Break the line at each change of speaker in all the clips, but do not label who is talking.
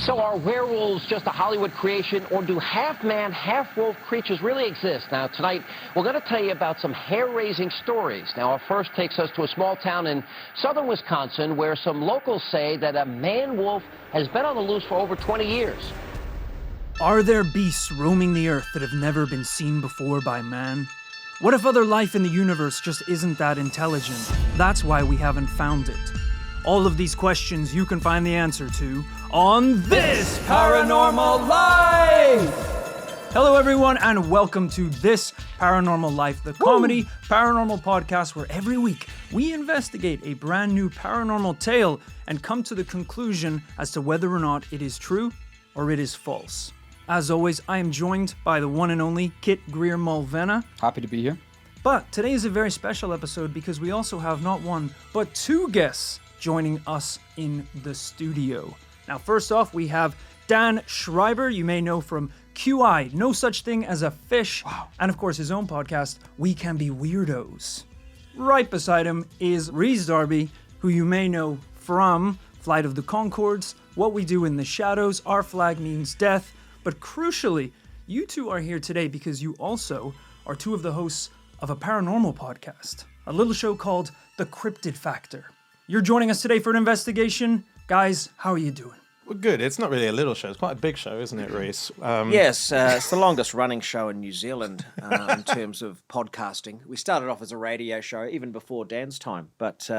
So are werewolves just a Hollywood creation, or do half-man, half-wolf creatures really exist? Now, tonight, we're going to tell you about some hair-raising stories. Now, our first takes us to a small town in southern Wisconsin where some locals say that a man-wolf has been on the loose for over 20 years.
Are there beasts roaming the earth that have never been seen before by man? What if other life in the universe just isn't that intelligent? That's why we haven't found it. All of these questions you can find the answer to on This Paranormal Life! Hello everyone and welcome to This Paranormal Life, the comedy paranormal podcast where every week we investigate a brand new paranormal tale and come to the conclusion as to whether or not it is true or it is false. As always, I am joined by the one and only Kit Greer-Mulvena.
Happy to be here.
But today is a very special episode because we also have not one, but two guests joining us in the studio. Now, first off, we have Dan Schreiber, you may know from QI, No Such Thing as a Fish, and of course his own podcast, We Can Be Weirdos. Right beside him is Rhys Darby, who you may know from Flight of the Conchords, What We Do in the Shadows, Our Flag Means Death, but crucially, you two are here today because you also are two of the hosts of a paranormal podcast, a little show called The Cryptid Factor. You're joining us today for an investigation. Guys, how are you doing?
Well, good. It's not really a little show. It's quite a big show, isn't it, Rhys?
Yes, it's the longest running show in New Zealand in terms of podcasting. We started off as a radio show even before Dan's time, but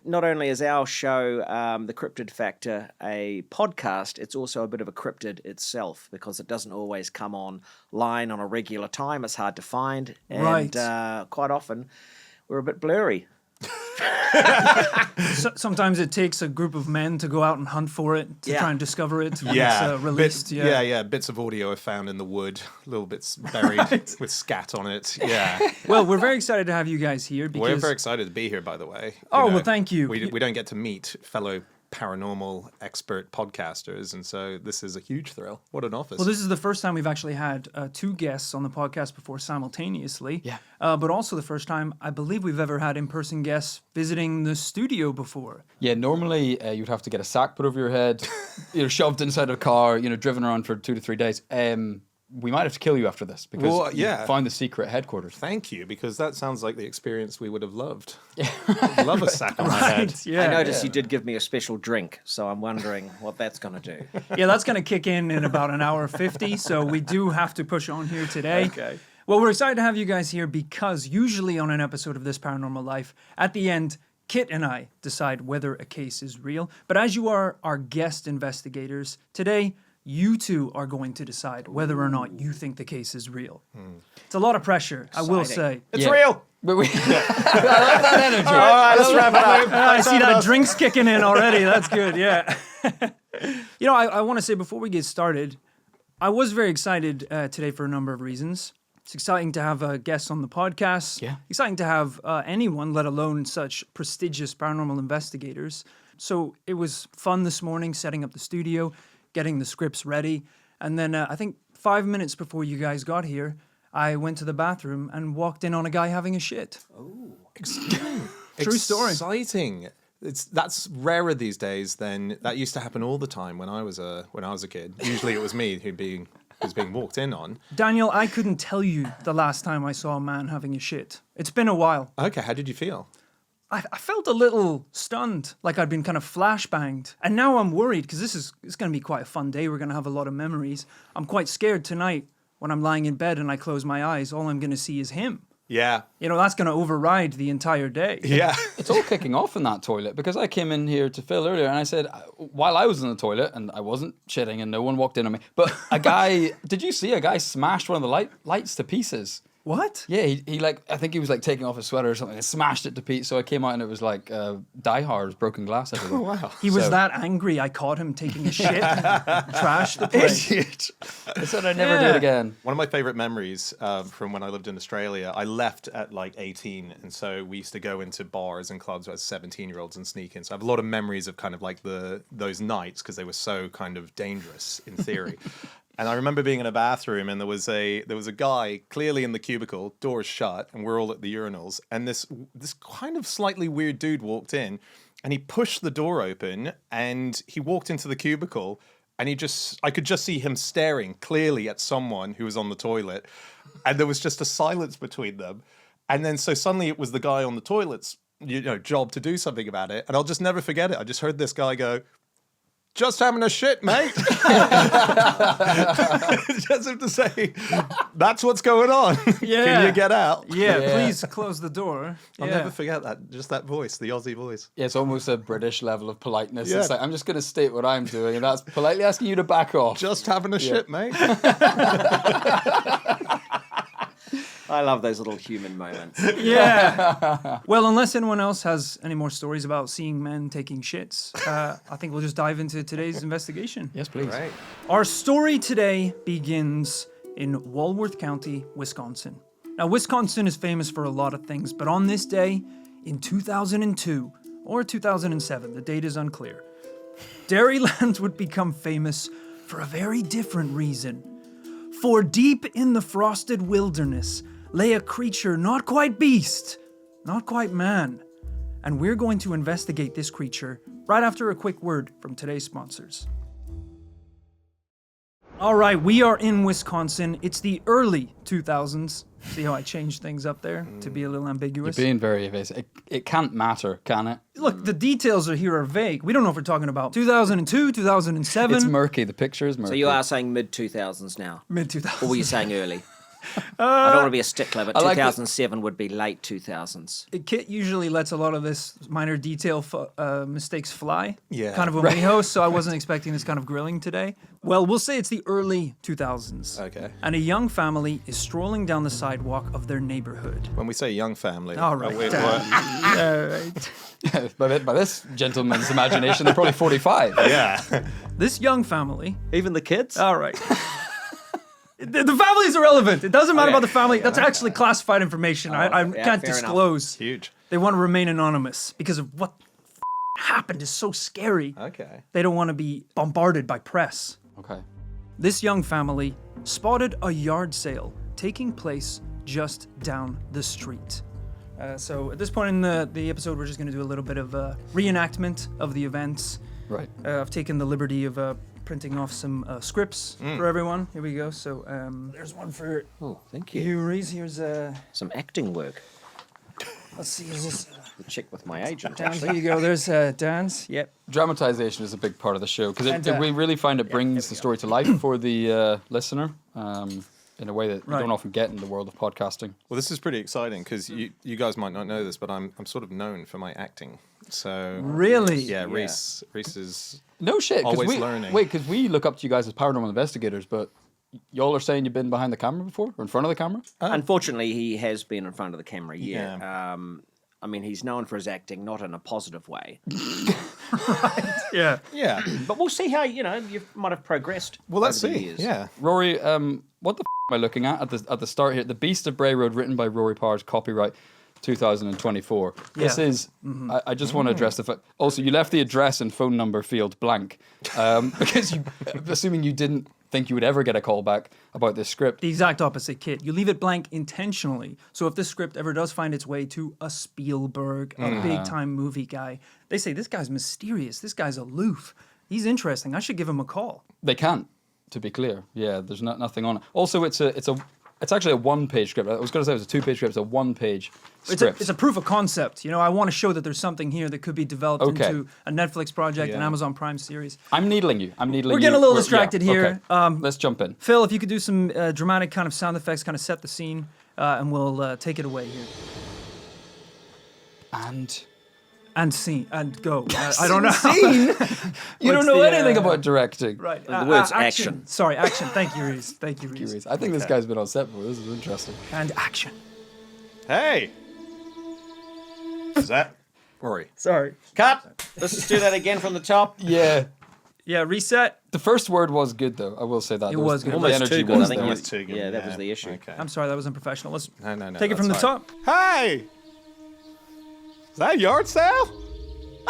not only is our show, The Cryptid Factor, a podcast, it's also a bit of a cryptid itself because it doesn't always come online on a regular time. It's hard to find, and quite often we're a bit blurry.
Sometimes it takes a group of men to go out and hunt for it, to try and discover it when it's released.
Bits of audio are found in the wood, little bits buried with scat on it. Yeah.
Well, we're very excited to have you guys here. Because...
We're very excited to be here, by the way.
Well, thank you.
We don't get to meet fellow paranormal expert podcasters, and so this is a huge thrill. What an office.
Well, this is the first time we've actually had two guests on the podcast before simultaneously. Yeah. But also the first time I believe we've ever had in-person guests visiting the studio before.
Yeah, normally you'd have to get a sack put over your head, shoved inside a car, driven around for 2 to 3 days. We might have to kill you after this because you found the secret headquarters.
Thank you, because that sounds like the experience we would have loved. I'd love a sack on my head.
Yeah, I noticed you did give me a special drink, so I'm wondering what that's going to do.
Yeah, that's going to kick in about an hour 50, so we do have to push on here today.
Okay.
Well, we're excited to have you guys here because usually on an episode of This Paranormal Life, at the end, Kit and I decide whether a case is real. But as you are our guest investigators, today you two are going to decide whether or not you think the case is real. It's a lot of pressure, I will say.
It's real!
I love that energy.
All right, let's wrap it up.
I see that drink's kicking in already. That's good, yeah. I want to say before we get started, I was very excited today for a number of reasons. It's exciting to have guests on the podcast. Yeah. Exciting to have anyone, let alone such prestigious paranormal investigators. So it was fun this morning setting up the studio, getting the scripts ready. And then I think 5 minutes before you guys got here, I went to the bathroom and walked in on a guy having a shit.
Oh.
True story.
Exciting. That's rarer these days than that used to happen all the time when I was a kid. Usually it was me who's being walked in on.
Daniel, I couldn't tell you the last time I saw a man having a shit. It's been a while.
Okay, how did you feel?
I felt a little stunned, like I'd been kind of flashbanged. And now I'm worried, because it's going to be quite a fun day. We're going to have a lot of memories. I'm quite scared tonight when I'm lying in bed and I close my eyes. All I'm going to see is him.
Yeah.
That's going to override the entire day.
Yeah.
It's all kicking off in that toilet because I came in here to Phil earlier and I said, while I was in the toilet, and I wasn't shitting and no one walked in on me, but did you see a guy smashed one of the lights to pieces?
What?
Yeah, he I think he was taking off his sweater or something and smashed it to pieces. So I came out and it was like Die Hard's broken glass everywhere.
Oh, wow.
He was that angry I caught him taking a shit and trashed the place.
Idiot. I said I'd never do it again.
One of my favourite memories from when I lived in Australia, I left at 18, and so we used to go into bars and clubs as 17-year-olds and sneak in. So I have a lot of memories of kind of those nights because they were so kind of dangerous in theory. And I remember being in a bathroom and there was a guy clearly in the cubicle, doors shut, and we're all at the urinals. And this kind of slightly weird dude walked in and he pushed the door open and he walked into the cubicle and I could just see him staring clearly at someone who was on the toilet, and there was just a silence between them. And then so suddenly it was the guy on the toilet's job to do something about it. And I'll just never forget it. I just heard this guy go, "Just having a shit, mate." Just have to say, that's what's going on.
Yeah.
Can you get out?
Yeah, please close the door.
I'll
Yeah.
never forget that. Just that voice, the Aussie voice.
Yeah, it's almost a British level of politeness.
Yeah.
It's like, I'm just going to state what I'm doing, and that's politely asking you to back off.
Just having a shit, mate.
I love those little human moments.
Yeah. Well, unless anyone else has any more stories about seeing men taking shits, I think we'll just dive into today's investigation.
Yes, please.
Right.
Our story today begins in Walworth County, Wisconsin. Now, Wisconsin is famous for a lot of things, but on this day, in 2002 or 2007, the date is unclear, Dairyland would become famous for a very different reason. For deep in the frosted wilderness lay a creature not quite beast, not quite man. And we're going to investigate this creature right after a quick word from today's sponsors. All right, we are in Wisconsin. It's the early 2000s. See how I changed things up there to be a little ambiguous?
Being very evasive. It can't matter, can it?
Look, the details are here are vague. We don't know if we're talking about 2002, 2007,
It's murky. The picture is murky.
So you are saying mid-2000s now?
mid-2000s.
Or were you saying early? I don't want to be a stickler, but
I like
2007 would be late 2000s.
Kit usually lets a lot of this minor detail mistakes fly.
Yeah.
Kind of when we host, so I wasn't expecting this kind of grilling today. Well, we'll say it's the early 2000s.
Okay.
And a young family is strolling down the sidewalk of their neighborhood.
When we say young family.
All right,
what-
All right.
by this gentleman's imagination, they're probably 45.
yeah.
This young family.
Even the kids?
All right. The family is irrelevant. It doesn't matter
Okay.
about the family. That's actually classified information. I
yeah,
can't
fair enough.
disclose.
Huge.
They want to remain anonymous because of what happened is so scary.
Okay.
They don't want to be bombarded by press.
Okay.
This young family spotted a yard sale taking place just down the street. So at this point in the episode, we're just going to do a little bit of a reenactment of the events.
Right.
I've taken the liberty of printing off some scripts for everyone. Here we go. So there's one for
Oh, thank you.
you, Rhys. Here's
Some acting work.
let's see, is this
To check with my agent,
Dan?
actually.
Here you go. There's Dan's. Yep.
Dramatization is a big part of the show because
And,
we really find it brings the story to life for the listener in a way that you
Right.
don't often get in the world of podcasting.
Well, this is pretty exciting because you guys might not know this, but I'm sort of known for my acting. So
Really?
yeah, Rhys is
No shit.
Always learning.
Wait, because we look up to you guys as paranormal investigators, but y'all are saying you've been behind the camera before or in front of the camera?
Unfortunately, he has been in front of the camera, yeah.
Yeah.
I mean, he's known for his acting, not in a positive way.
Yeah.
yeah.
But we'll see how, you might have progressed.
Well, let's
over the
see.
years.
Yeah.
Rory, what the am I looking at the start here? The Beast of Bray Road, written by Rory Powers, copyright 2024. This
Yeah.
is. I just want to address the fact. Also, you left the address and phone number field blank because you, assuming you didn't think you would ever get a call back about this script.
The exact opposite, Kit. You leave it blank intentionally. So if this script ever does find its way to a Spielberg, a big-time movie guy, they say, this guy's mysterious, this guy's aloof, he's interesting, I should give him a call.
They can't, to be clear. Yeah, there's nothing on it. Also, it's actually a one-page script. I was going to say it was a two-page script. It's a one-page script.
It's a proof of concept. I want to show that there's something here that could be developed
Okay.
into a Netflix project, an
Yeah.
Amazon Prime series.
I'm needling you.
We're getting a little distracted here.
Okay. Let's jump in.
Phil, if you could do some dramatic kind of sound effects, kind of set the scene, and we'll take it away here. And scene, and go. I don't know.
You don't
What's
know
the,
anything about directing.
Right.
The word's action.
Sorry, action. Thank you, Rhys. Thank you, Rhys.
I think this guy's been on set before. This is interesting.
And action.
Hey. Is that Rory?
Sorry.
Cut! Let's do that again from the top.
Yeah.
Yeah, reset.
The first word was good, though. I will say that.
It was good.
The
Almost
energy
too good. I
was
think
there.
it was
Too good,
Yeah, that was the issue.
Okay.
I'm sorry, that was unprofessional. Let's
No,
take it from the
that's
top.
fine. Hey. Is that a yard sale?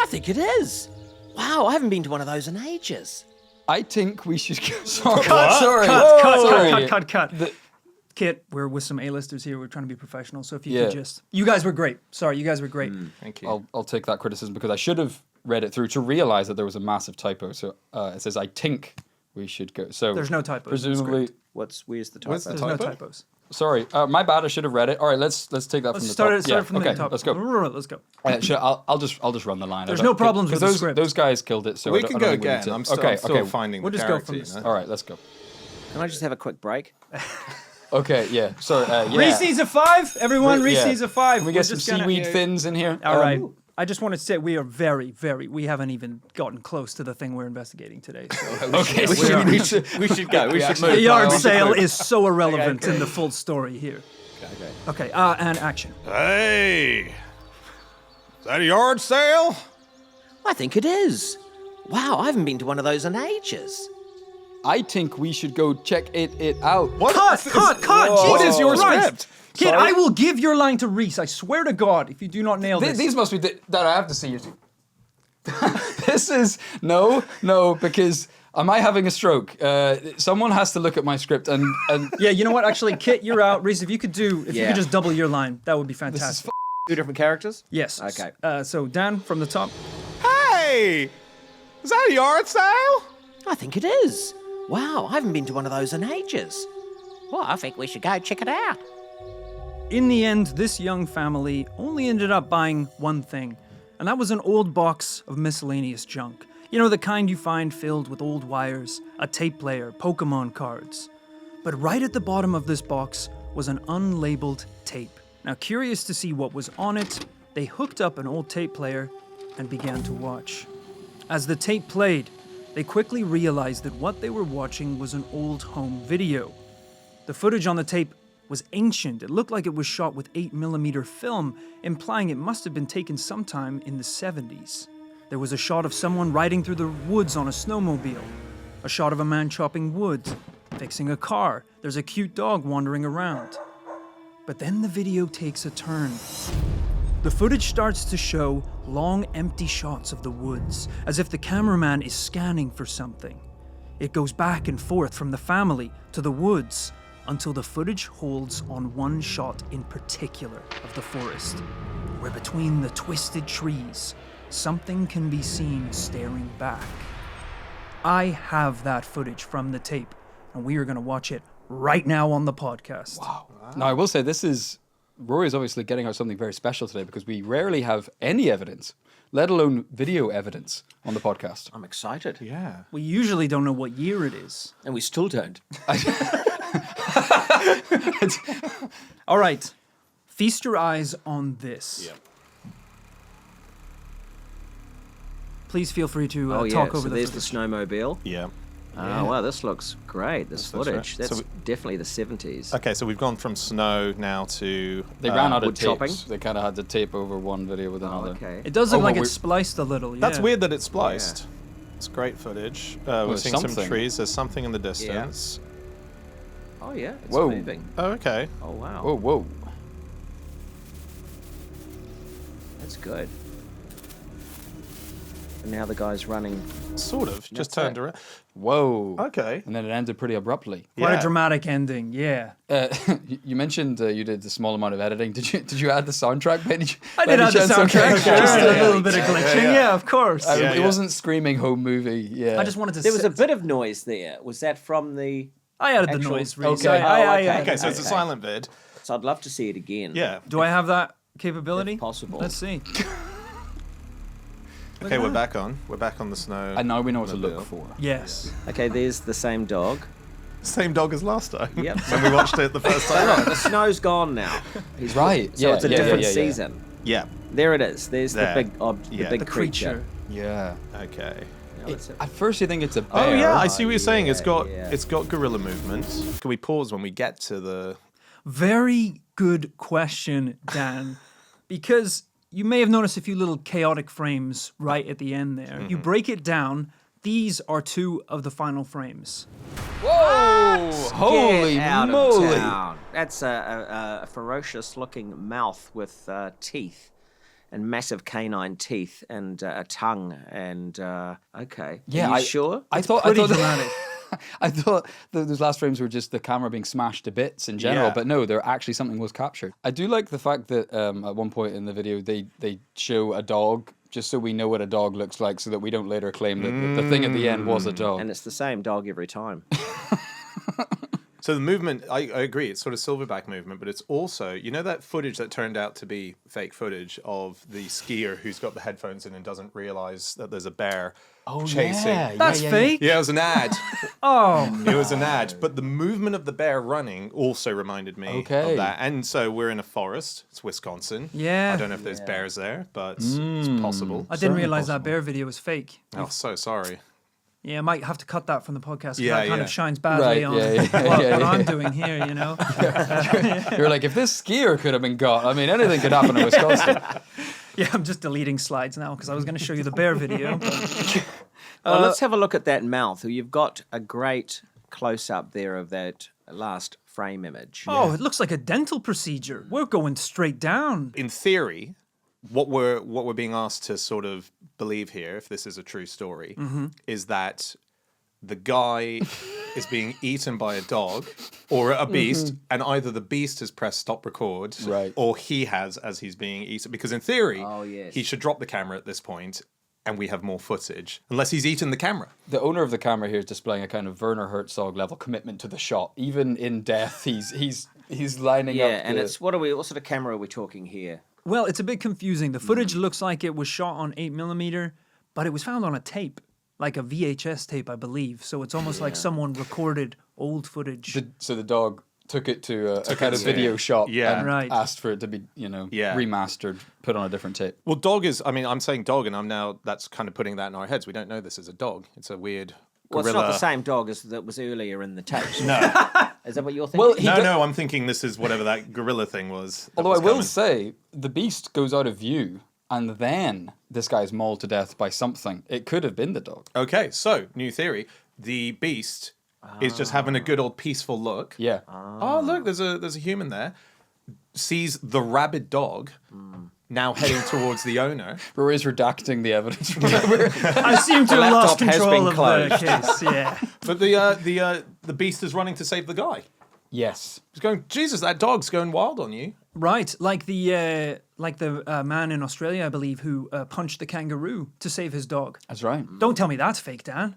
I think it is. Wow, I haven't been to one of those in ages.
I think we should go. Sorry.
Cut,
Sorry.
cut,
Sorry.
cut. Kit, we're with some A-listers here. We're trying to be professional. So if you
Yeah.
could just... You guys were great. Sorry, you guys were great.
Thank you.
I'll take that criticism because I should have read it through to realize that there was a massive typo. So it says, I think we should go. So
There's no typos in the
Presumably,
script.
Where's the typo?
Where's the
There's
typo?
no typos.
sorry, my bad. I should have read it. All right, let's take that
Let's
from the
start
top.
it from
okay,
the top.
let's go.
Let's go.
I'll just run the line.
There's no problems with the
those
script.
Those guys killed it. So
We
I don't-
can
I
go
don't think we need
again.
to-
I'm still,
okay.
I'm still
okay.
finding
We'll
the
just go
character.
from
you
this.
know?
All right, let's go.
Can I just have a quick break?
Okay, yeah. Sorry, yeah.
Reese needs a 5. Everyone, Reese
Yeah.
needs a 5.
Can we
We're
get some
just gonna-
seaweed fins in here?
All right. I just want to say we are we haven't even gotten close to the thing we're investigating today. So.
Okay,
We should go. We should
The
move.
yard sale is so irrelevant in the full story here. Okay, and action.
Hey, is that a yard sale?
I think it is. Wow, I haven't been to one of those in ages.
I think we should go check it out.
What?
Cut!
What
Jesus
is your
Christ.
script?
Kid,
Sorry?
I will give your line to Reese. I swear to God, if you do not nail this.
These must be that I have to see you. This is no, because am I having a stroke? Someone has to look at my script and
Yeah, you know what? Actually, Kit, you're out. Reese, if you could
Yeah.
just double your line, that would be fantastic.
Two different characters?
Yes.
Okay.
So Dan from the top.
Hey, is that a yard sale?
I think it is. Wow, I haven't been to one of those in ages. Well, I think we should go check it out.
In the end, this young family only ended up buying one thing, and that was an old box of miscellaneous junk. You know, the kind you find filled with old wires, a tape player, Pokemon cards. But right at the bottom of this box was an unlabeled tape. Now, curious to see what was on it, they hooked up an old tape player and began to watch. As the tape played, they quickly realized that what they were watching was an old home video. The footage on the tape was ancient. It looked like it was shot with 8mm film, implying it must have been taken sometime in the 70s. There was a shot of someone riding through the woods on a snowmobile, a shot of a man chopping wood, fixing a car. There's a cute dog wandering around. But then the video takes a turn. The footage starts to show long, empty shots of the woods, as if the cameraman is scanning for something. It goes back and forth from the family to the woods, until the footage holds on one shot in particular of the forest, where between the twisted trees, something can be seen staring back. I have that footage from the tape, and we are going to watch it right now on the podcast.
Wow. Now I will say Rory is obviously getting out something very special today because we rarely have any evidence, let alone video evidence, on the podcast.
I'm excited.
Yeah.
We usually don't know what year it is.
And we still don't.
All right, feast your eyes on this.
Yeah.
Please feel free to
Oh, yeah.
talk
So
over the
there's the
footage.
snowmobile.
Yeah.
Oh, wow, this looks great. This
That's right.
footage. That's
So
definitely the 70s.
Okay, so we've gone from snow now to.
They ran out of
wood chopping?
tapes. They kind of had to tape over one video with
Oh,
another.
okay.
It does look
Oh,
like
but
it's spliced a little. Yeah.
That's weird that it's spliced. It's great footage. We're
there's
seeing some
something.
trees. There's something in the distance.
Oh, yeah. It's
Whoa.
moving.
Oh, okay.
Oh, wow.
Whoa.
That's good. And now the guy's running.
Sort of. Just
That's
turned
it.
around.
Whoa.
Okay.
And then it ended pretty abruptly.
Quite
Yeah.
a dramatic ending, yeah.
You mentioned you did the small amount of editing. Did you add the soundtrack?
I did add the soundtrack.
Okay.
Just
yeah,
a little bit of glitching. Yeah, of course.
Yeah,
It wasn't screaming home movie. Yeah.
I just wanted to.
There was a bit of noise there. Was that from the.
I added the
actual-
noise. Reese.
Okay.
I
okay.
added
Okay,
it.
so it's a
Okay.
silent vid.
So I'd love to see it again.
Yeah.
Do I have that capability?
If possible.
Let's see.
Okay, we're back on. We're back on the snow.
And now we know what to
mobile.
look for.
Yes.
Okay, there's the same dog.
Same dog as last time.
Yep.
when we watched it the first time.
Look, the snow's gone now. He's
Right.
So
yeah,
it's a
yeah,
different
yeah, yeah.
season.
Yeah.
There it is. There's
There.
the big,
Yeah.
the big
The
creature.
creature.
Yeah.
Okay.
Now it's a-
At first you think it's a bear.
Oh yeah, I see what you're saying. It's
yeah,
got
yeah.
it's got gorilla movement. Can we pause when we get to the?
Very good question, Dan. Because you may have noticed a few little chaotic frames right at the end there. You break it down. These are 2 of the final frames.
Whoa! Holy
Get out
moly!
Of town. That's a ferocious-looking mouth with teeth, and massive canine teeth, and a tongue, and okay.
Yeah,
Are you sure?
I thought
Pretty dramatic.
I thought those last frames were just the camera being smashed to bits in general,
Yeah.
but no, there actually something was captured. I do like the fact that at one point in the video they show a dog just so we know what a dog looks like, so that we don't later claim that the thing at the end was a dog.
And it's the same dog every time.
So the movement, I agree, it's sort of silverback movement, but it's also, you know that footage that turned out to be fake footage of the skier who's got the headphones in and doesn't realize that there's a bear chasing?
That's fake?
Yeah, it was an ad.
Oh.
It was an ad. But the movement of the bear running also reminded me of that. And so we're in a forest. It's Wisconsin.
Yeah.
I don't know if there's bears there, but it's possible.
I didn't realize that bear video was fake.
Oh, so sorry.
Yeah, I might have to cut that from the podcast.
Yeah,
that kind
yeah.
of shines badly on what I'm doing here, you know?
You're like, if this skier could have been got, I mean, anything could happen in Wisconsin.
Yeah, I'm just deleting slides now because I was going to show you the bear video. But...
Well, let's have a look at that mouth. You've got a great close-up there of that last frame image.
Oh, it looks like a dental procedure. We're going straight down.
In theory, what we're being asked to sort of believe here, if this is a true story, is that the guy is being eaten by a dog or a beast, and either the beast has pressed stop record, or he has as he's being eaten. Because in theory, he should drop the camera at this point, and we have more footage, unless he's eaten the camera.
The owner of the camera here is displaying a kind of Werner Herzog level commitment to the shot. Even in death, he's lining up.
Yeah, and it's what sort of camera are we talking here?
Well, it's a bit confusing. The footage looks like it was shot on 8mm, but it was found on a tape, like a VHS tape, I believe. So it's almost like someone recorded old footage.
So the dog took it to a kind of video shop and asked for it to be, remastered, put on a different tape.
Well, dog is, I mean, I'm saying dog, and that's kind of putting that in our heads. We don't know this is a dog. It's a weird gorilla.
Well, it's not the same dog as that was earlier in the tapes.
No.
Is that what you're thinking?
Well,
no, I'm thinking this is whatever that gorilla thing was.
Although I will say, the beast goes out of view, and then this guy's mauled to death by something. It could have been the dog.
Okay, so, new theory. The beast is just having a good old peaceful look.
Yeah.
Oh, look, there's a human there. Sees the rabid dog now heading towards the owner.
Rory's redacting the evidence.
I seem to have lost
laptop has
control
been
of
closed.
the case, yeah.
But the beast is running to save the guy.
Yes.
He's going, Jesus, that dog's going wild on you.
Right, like the man in Australia, I believe, who punched the kangaroo to save his dog.
That's right.
Don't tell me that's fake, Dan.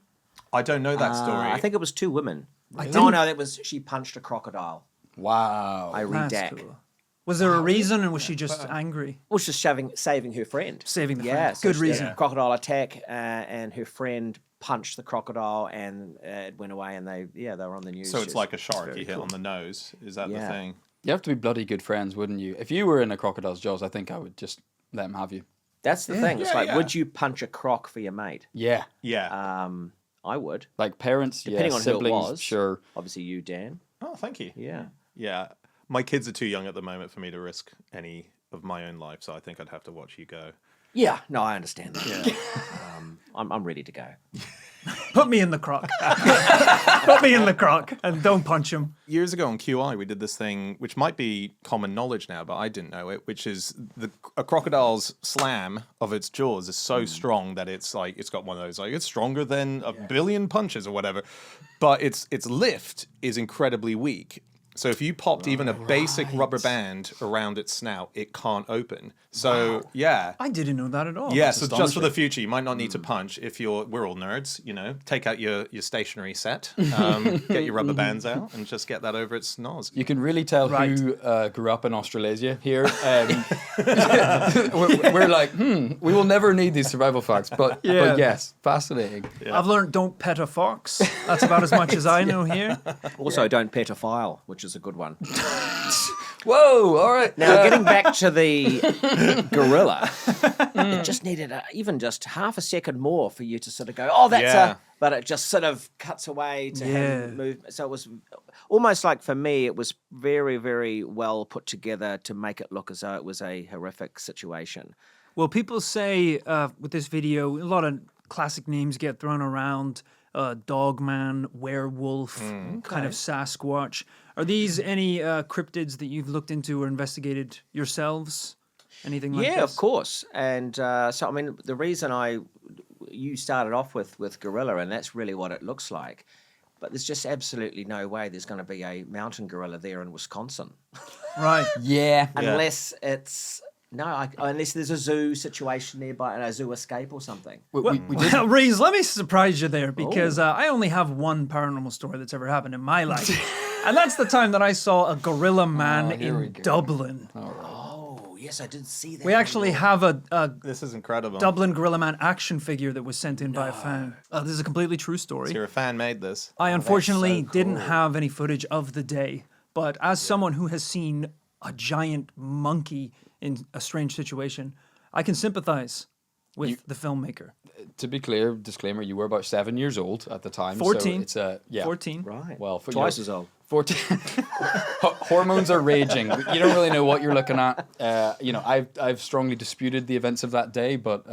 I don't know that story.
I think it was two women.
didn't-
No, that was she punched a crocodile.
Wow.
I
That's
redact.
cool. Was there a reason, or was she just angry?
Well, she's saving her friend.
Saving the
Yeah,
friend.
so
Good
she-
reason.
Crocodile attack, and her friend punched the crocodile, and it went away, and they were on the news.
So it's like a shark you hit
cool.
on the nose. Is that the
Yeah.
thing?
You have to be bloody good friends, wouldn't you? If you were in a crocodile's jaws, I think I would just let him have you.
That's the thing. It's
Yeah,
like,
yeah.
would you punch a croc for your mate?
Yeah.
Yeah.
I would.
Like parents,
Depending
yeah.
on who it
Siblings,
was.
sure.
Obviously, you, Dan.
Oh, thank you.
Yeah.
Yeah. My kids are too young at the moment for me to risk any of my own life, so I think I'd have to watch you go.
Yeah. No, I understand that.
Yeah.
I'm ready to go.
Put me in the croc. Put me in the croc and don't punch him.
Years ago on QI, we did this thing, which might be common knowledge now, but I didn't know it, which is a crocodile's slam of its jaws is so strong that it's like, it's got one of those, like, it's stronger than a billion punches or whatever, but its lift is incredibly weak. So if you popped even a basic rubber band around its snout, it can't open. So, yeah.
I didn't know that at all.
Yeah, so just for the future, you might not need to punch if we're all nerds, take out your stationary set, get your rubber bands out and just get that over its nose.
You can really tell who grew up in Australasia here. We're like, we will never need these survival facts, but yes, fascinating.
I've learned don't pet a fox. That's about as much as I know here.
Also, don't pet a file, which is a good one.
Whoa, all right.
Now, getting back to the gorilla, it just needed even just half a second more for you to sort of go, oh, that's but it just sort of cuts away to him move. So it was almost like, for me, it was very, very well put together to make it look as though it was a horrific situation.
Well, people say with this video, a lot of classic names get thrown around. Dogman, werewolf, kind of Sasquatch. Are these any cryptids that you've looked into or investigated yourselves? Anything like this?
Yeah, of course. And so, I mean, the reason you started off with gorilla, and that's really what it looks like. But there's just absolutely no way there's going to be a mountain gorilla there in Wisconsin.
Right.
Yeah.
Unless it's No, unless there's a zoo situation nearby and a zoo escape or something.
We did.
Well, Rhys, let me surprise you there because I only have one paranormal story that's ever happened in my life. And that's the time that I saw a gorilla man in Dublin.
Oh, yes, I did see that.
We actually have a
This is incredible.
Dublin Gorilla Man action figure that was sent in by a fan. This is a completely true story.
So your fan made this.
I unfortunately didn't have any footage of the day, but as someone who has seen a giant monkey in a strange situation, I can sympathize with the filmmaker.
To be clear, disclaimer: you were about 7 years old at the time.
14.
So it's
14.
Right.
Well,
Twice as old.
14. Hormones are raging. You don't really know what you're looking at. I've strongly disputed the events of that day, but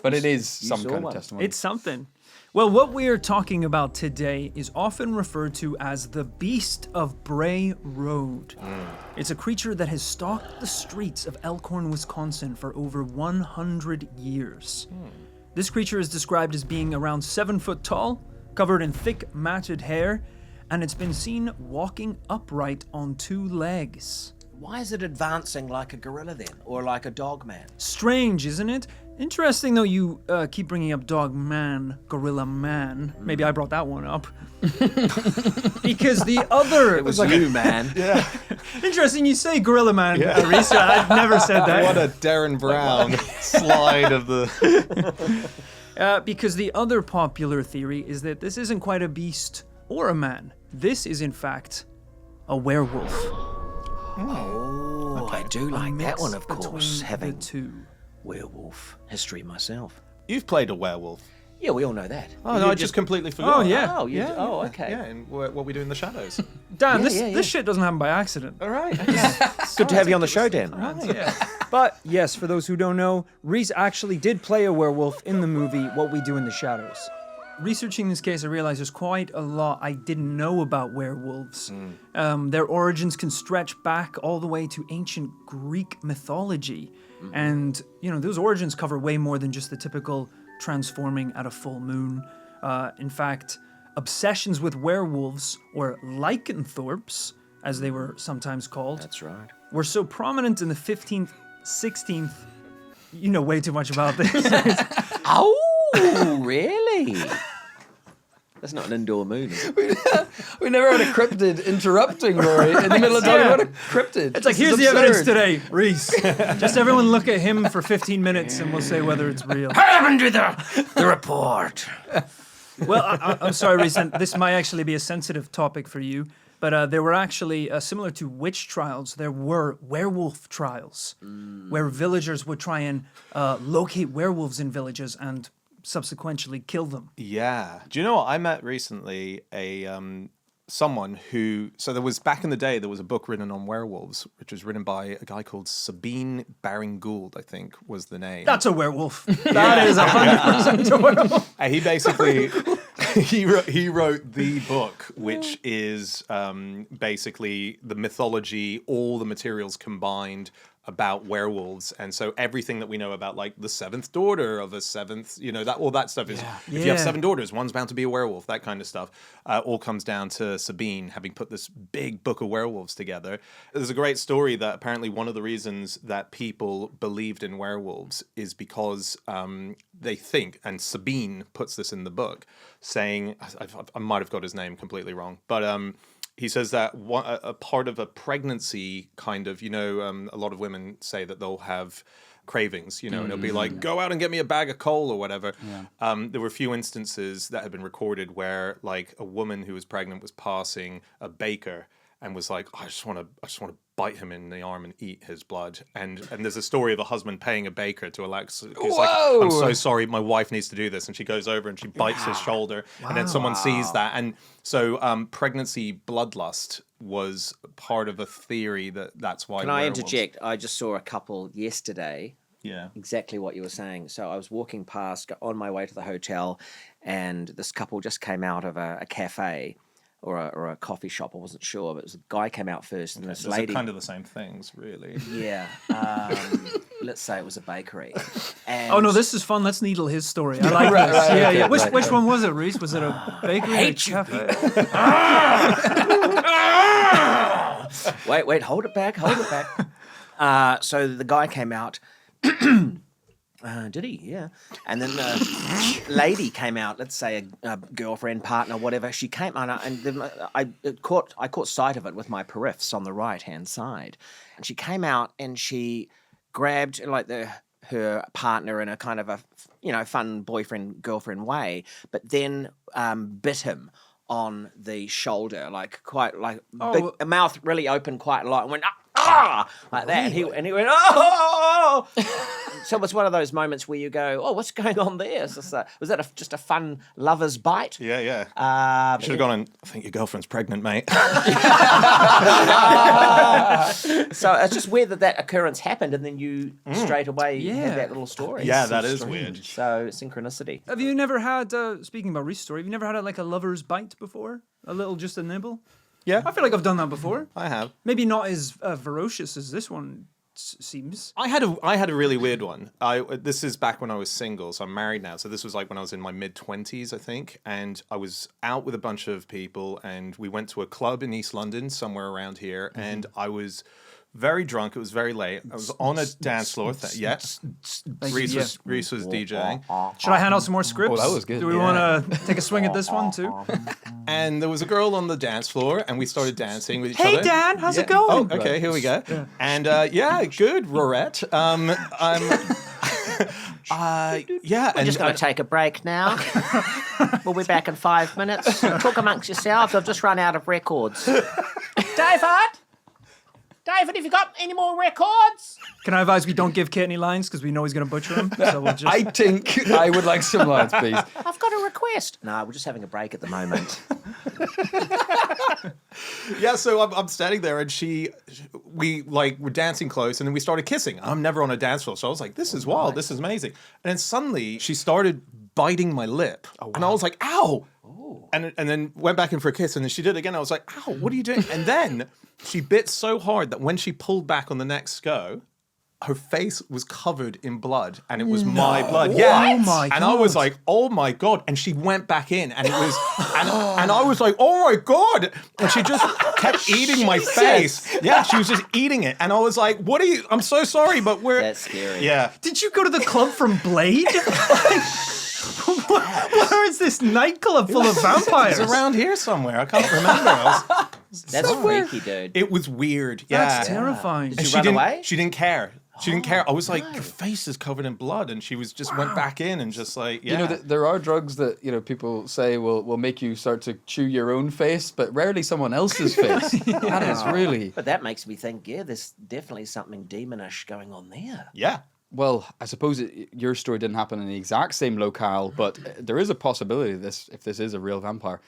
it is some
saw
kind
one.
of testimony.
It's something. Well, what we are talking about today is often referred to as the Beast of Bray Road. It's a creature that has stalked the streets of Elkhorn, Wisconsin for over 100 years. This creature is described as being around 7 foot tall, covered in thick, matted hair, and it's been seen walking upright on 2 legs.
Why is it advancing like a gorilla then, or like a dog man?
Strange, isn't it? Interesting, though, you keep bringing up dog man, gorilla man. Maybe I brought that one up. Because the other...
It was you, man.
Yeah.
Interesting, you say gorilla man, Rhys. I've never said that.
What a Darren Brown slide of the...
Because the other popular theory is that this isn't quite a beast or a man. This is, in fact, a werewolf.
Oh, I do like that one, of course,
Between
having
the two.
werewolf history myself.
You've played a werewolf.
Yeah, we all know that.
Oh, no, I just completely forgot.
Oh, yeah.
Oh, you oh, okay.
Yeah, and what we do in the shadows.
Dan,
Yeah,
this shit doesn't happen by accident.
All right. Good to have you on the show, Dan.
But yes, for those who don't know, Rhys actually did play a werewolf in the movie What We Do in the Shadows. Researching this case, I realized there's quite a lot I didn't know about werewolves. Their origins can stretch back all the way to ancient Greek mythology. And, those origins cover way more than just the typical transforming at a full moon. In fact, obsessions with werewolves, or lycanthropes, as they were sometimes called,
That's right.
were so prominent in the 15th, 16th... You know way too much about this.
Oh, really? That's not an indoor moon, is it?
We never had a cryptid interrupting Rory in the middle of talking about a cryptid.
It's like, here's the evidence today, Rhys. Just everyone look at him for 15 minutes and we'll say whether it's real.
Happened to the report.
Well, I'm sorry, Rhys, and this might actually be a sensitive topic for you, but there were actually, similar to witch trials, there were werewolf trials, where villagers would try and locate werewolves in villages and subsequently kill them.
Yeah. Do you know what? I met recently someone who... So there was, back in the day, there was a book written on werewolves, which was written by a guy called Sabine Baring-Gould, I think was the name.
That's a werewolf. That is 100% a werewolf.
And he basically... he wrote the book, which is basically the mythology, all the materials combined about werewolves. And so everything that we know about, like, the seventh daughter of a seventh, that all that stuff is, if you have 7 daughters, one's bound to be a werewolf, that kind of stuff, all comes down to Sabine having put this big book of werewolves together. There's a great story that apparently one of the reasons that people believed in werewolves is because they think, and Sabine puts this in the book, saying, I might have got his name completely wrong, but he says that a part of a pregnancy kind of, a lot of women say that they'll have cravings, and it'll be like, go out and get me a bag of coal or whatever. Yeah. There were a few instances that had been recorded where, like, a woman who was pregnant was passing a baker and was like, I just want to bite him in the arm and eat his blood. And there's a story of a husband paying a baker to Alex. He's like, I'm so sorry, my wife needs to do this. And she goes over and she bites his shoulder. And then someone sees that. And so pregnancy bloodlust was part of a theory that's why.
Can I interject? I just saw a couple yesterday.
Yeah.
Exactly what you were saying. So I was walking past on my way to the hotel, and this couple just came out of a cafe. Or a coffee shop, I wasn't sure, but a guy came out first, and this lady...
Those are kind of the same things, really.
Yeah. Let's say it was a bakery. And
Oh, no, this is fun. Let's needle his story. I like this. Yeah. Which one was it, Rhys? Was it a bakery?
hate you
cafe?
Wait, hold it back. So the guy came out. Did he? Yeah. And then the lady came out. Let's say a girlfriend, partner, whatever. She came out, and then I caught sight of it with my periffs on the right-hand side. And she came out and she grabbed like her partner in a kind of a fun boyfriend girlfriend way, but then bit him on the shoulder, like quite like big, a mouth really open quite a lot, and went like that. And he went oh. So it's one of those moments where you go, oh, what's going on there? Was that just a fun lover's bite?
Yeah. Should have gone and I think your girlfriend's pregnant, mate.
So it's just weird that occurrence happened, and then you straight away had that little story.
Yeah, that is weird.
So synchronicity.
Have you never had, speaking about Rhys' story, have you never had like a lover's bite before? Just a nibble?
Yeah.
I feel like I've done that before.
I have.
Maybe not as ferocious as this one seems.
I had a really weird one. This is back when I was single, so I'm married now. So this was like when I was in my mid-20s, I think, and I was out with a bunch of people, and we went to a club in East London, somewhere around here, and I was very drunk. It was very late. I was on a dance floor. Rhys was DJing.
Should I hand out some more scripts?
Oh, that was good.
Do we want to take a swing at this one too?
And there was a girl on the dance floor, and we started dancing with each other.
Hey, Dan, how's it going?
Oh, okay, here we go. Yeah. And good, Rorette.
We're just going to take a break now. We'll be back in 5 minutes. Talk amongst yourselves. I've just run out of records. David, have you got any more records?
Can I advise we don't give Kit any lines because we know he's going to butcher them? So we'll just...
I think I would like some lines, please.
I've got a request. No, we're just having a break at the moment.
Yeah, so I'm standing there, and we were dancing close, and then we started kissing. I'm never on a dance floor, so I was like, this is wild, this is amazing. And then suddenly she started biting my lip, and I was like, ow! And then went back in for a kiss, and then she did it again. I was like, ow, what are you doing? And then she bit so hard that when she pulled back on the next go, her face was covered in blood, and it was my blood. Yeah.
Oh my
and
God.
I was like, oh my God. And she went back in, and it was, and I was like, oh my God. And she just kept eating my face. Yeah, she was just eating it. And I was like, I'm so sorry, but
That's scary.
Yeah.
Did you go to the club from Blade? Where is this nightclub full of vampires?
It's around here somewhere. I can't remember.
That's freaky, dude.
It was weird. Yeah.
That's terrifying.
Did she run away?
She didn't care. She didn't care. I was like, your face is covered in blood, and she was just went back in and just like, yeah.
You know, there are drugs that people say will make you start to chew your own face, but rarely someone else's face. That is really.
But that makes me think, there's definitely something demonish going on there.
Yeah.
Well, I suppose your story didn't happen in the exact same locale, but there is a possibility if this is a real vampire.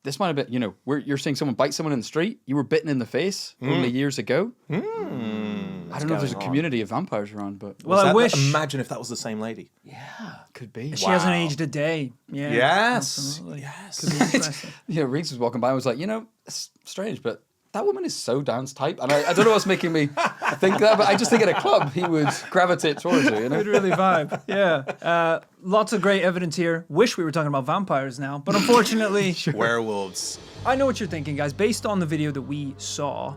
This might have been, you're seeing someone bite someone in the street. You were bitten in the face only years ago. I don't know if there's a community of vampires around, but...
Well, I wish...
Imagine if that was the same lady.
Yeah.
Could be.
She hasn't aged a day. Yeah.
Yes.
Absolutely.
Yes.
Could be interesting.
Rhys was walking by and was like, it's strange, but that woman is so dance type. And I don't know what's making me think that, but I just think at a club he would gravitate towards her,
Would really vibe. Yeah. Lots of great evidence here. Wish we were talking about vampires now, but unfortunately...
Werewolves.
I know what you're thinking, guys. Based on the video that we saw,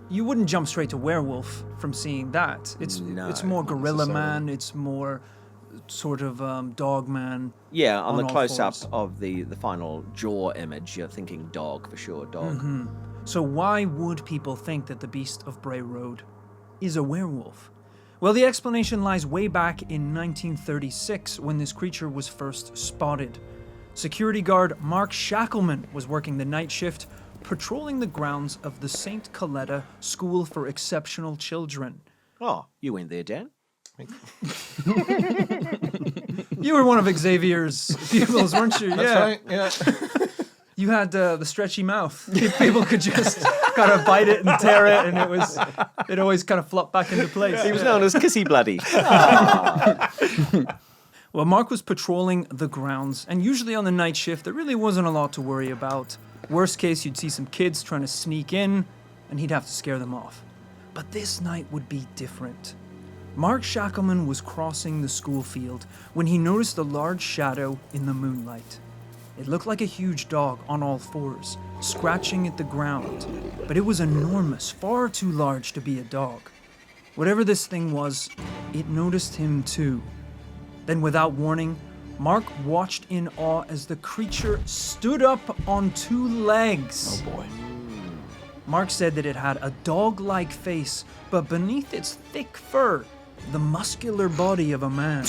you wouldn't jump straight to werewolf from seeing that. It's more gorilla man. It's more sort of dog man.
Yeah, on the
all
close-up
fours.
of the final jaw image, you're thinking dog for sure, dog.
So why would people think that the Beast of Bray Road is a werewolf? Well, the explanation lies way back in 1936 when this creature was first spotted. Security guard Mark Shackleman was working the night shift, patrolling the grounds of the St. Coletta School for Exceptional Children.
Oh, you went there, Dan?
You were one of Xavier's pupils, weren't you?
That's right. Yeah.
You had the stretchy mouth. People could just kind of bite it and tear it, and it always kind of flopped back into place.
He was known as Kissy Bloody.
Well, Mark was patrolling the grounds, and usually on the night shift, there really wasn't a lot to worry about. Worst case, you'd see some kids trying to sneak in, and he'd have to scare them off. But this night would be different. Mark Shackleman was crossing the school field when he noticed a large shadow in the moonlight. It looked like a huge dog on all fours, scratching at the ground, but it was enormous, far too large to be a dog. Whatever this thing was, it noticed him too. Then without warning, Mark watched in awe as the creature stood up on 2 legs.
Oh boy.
Mark said that it had a dog-like face, but beneath its thick fur, the muscular body of a man.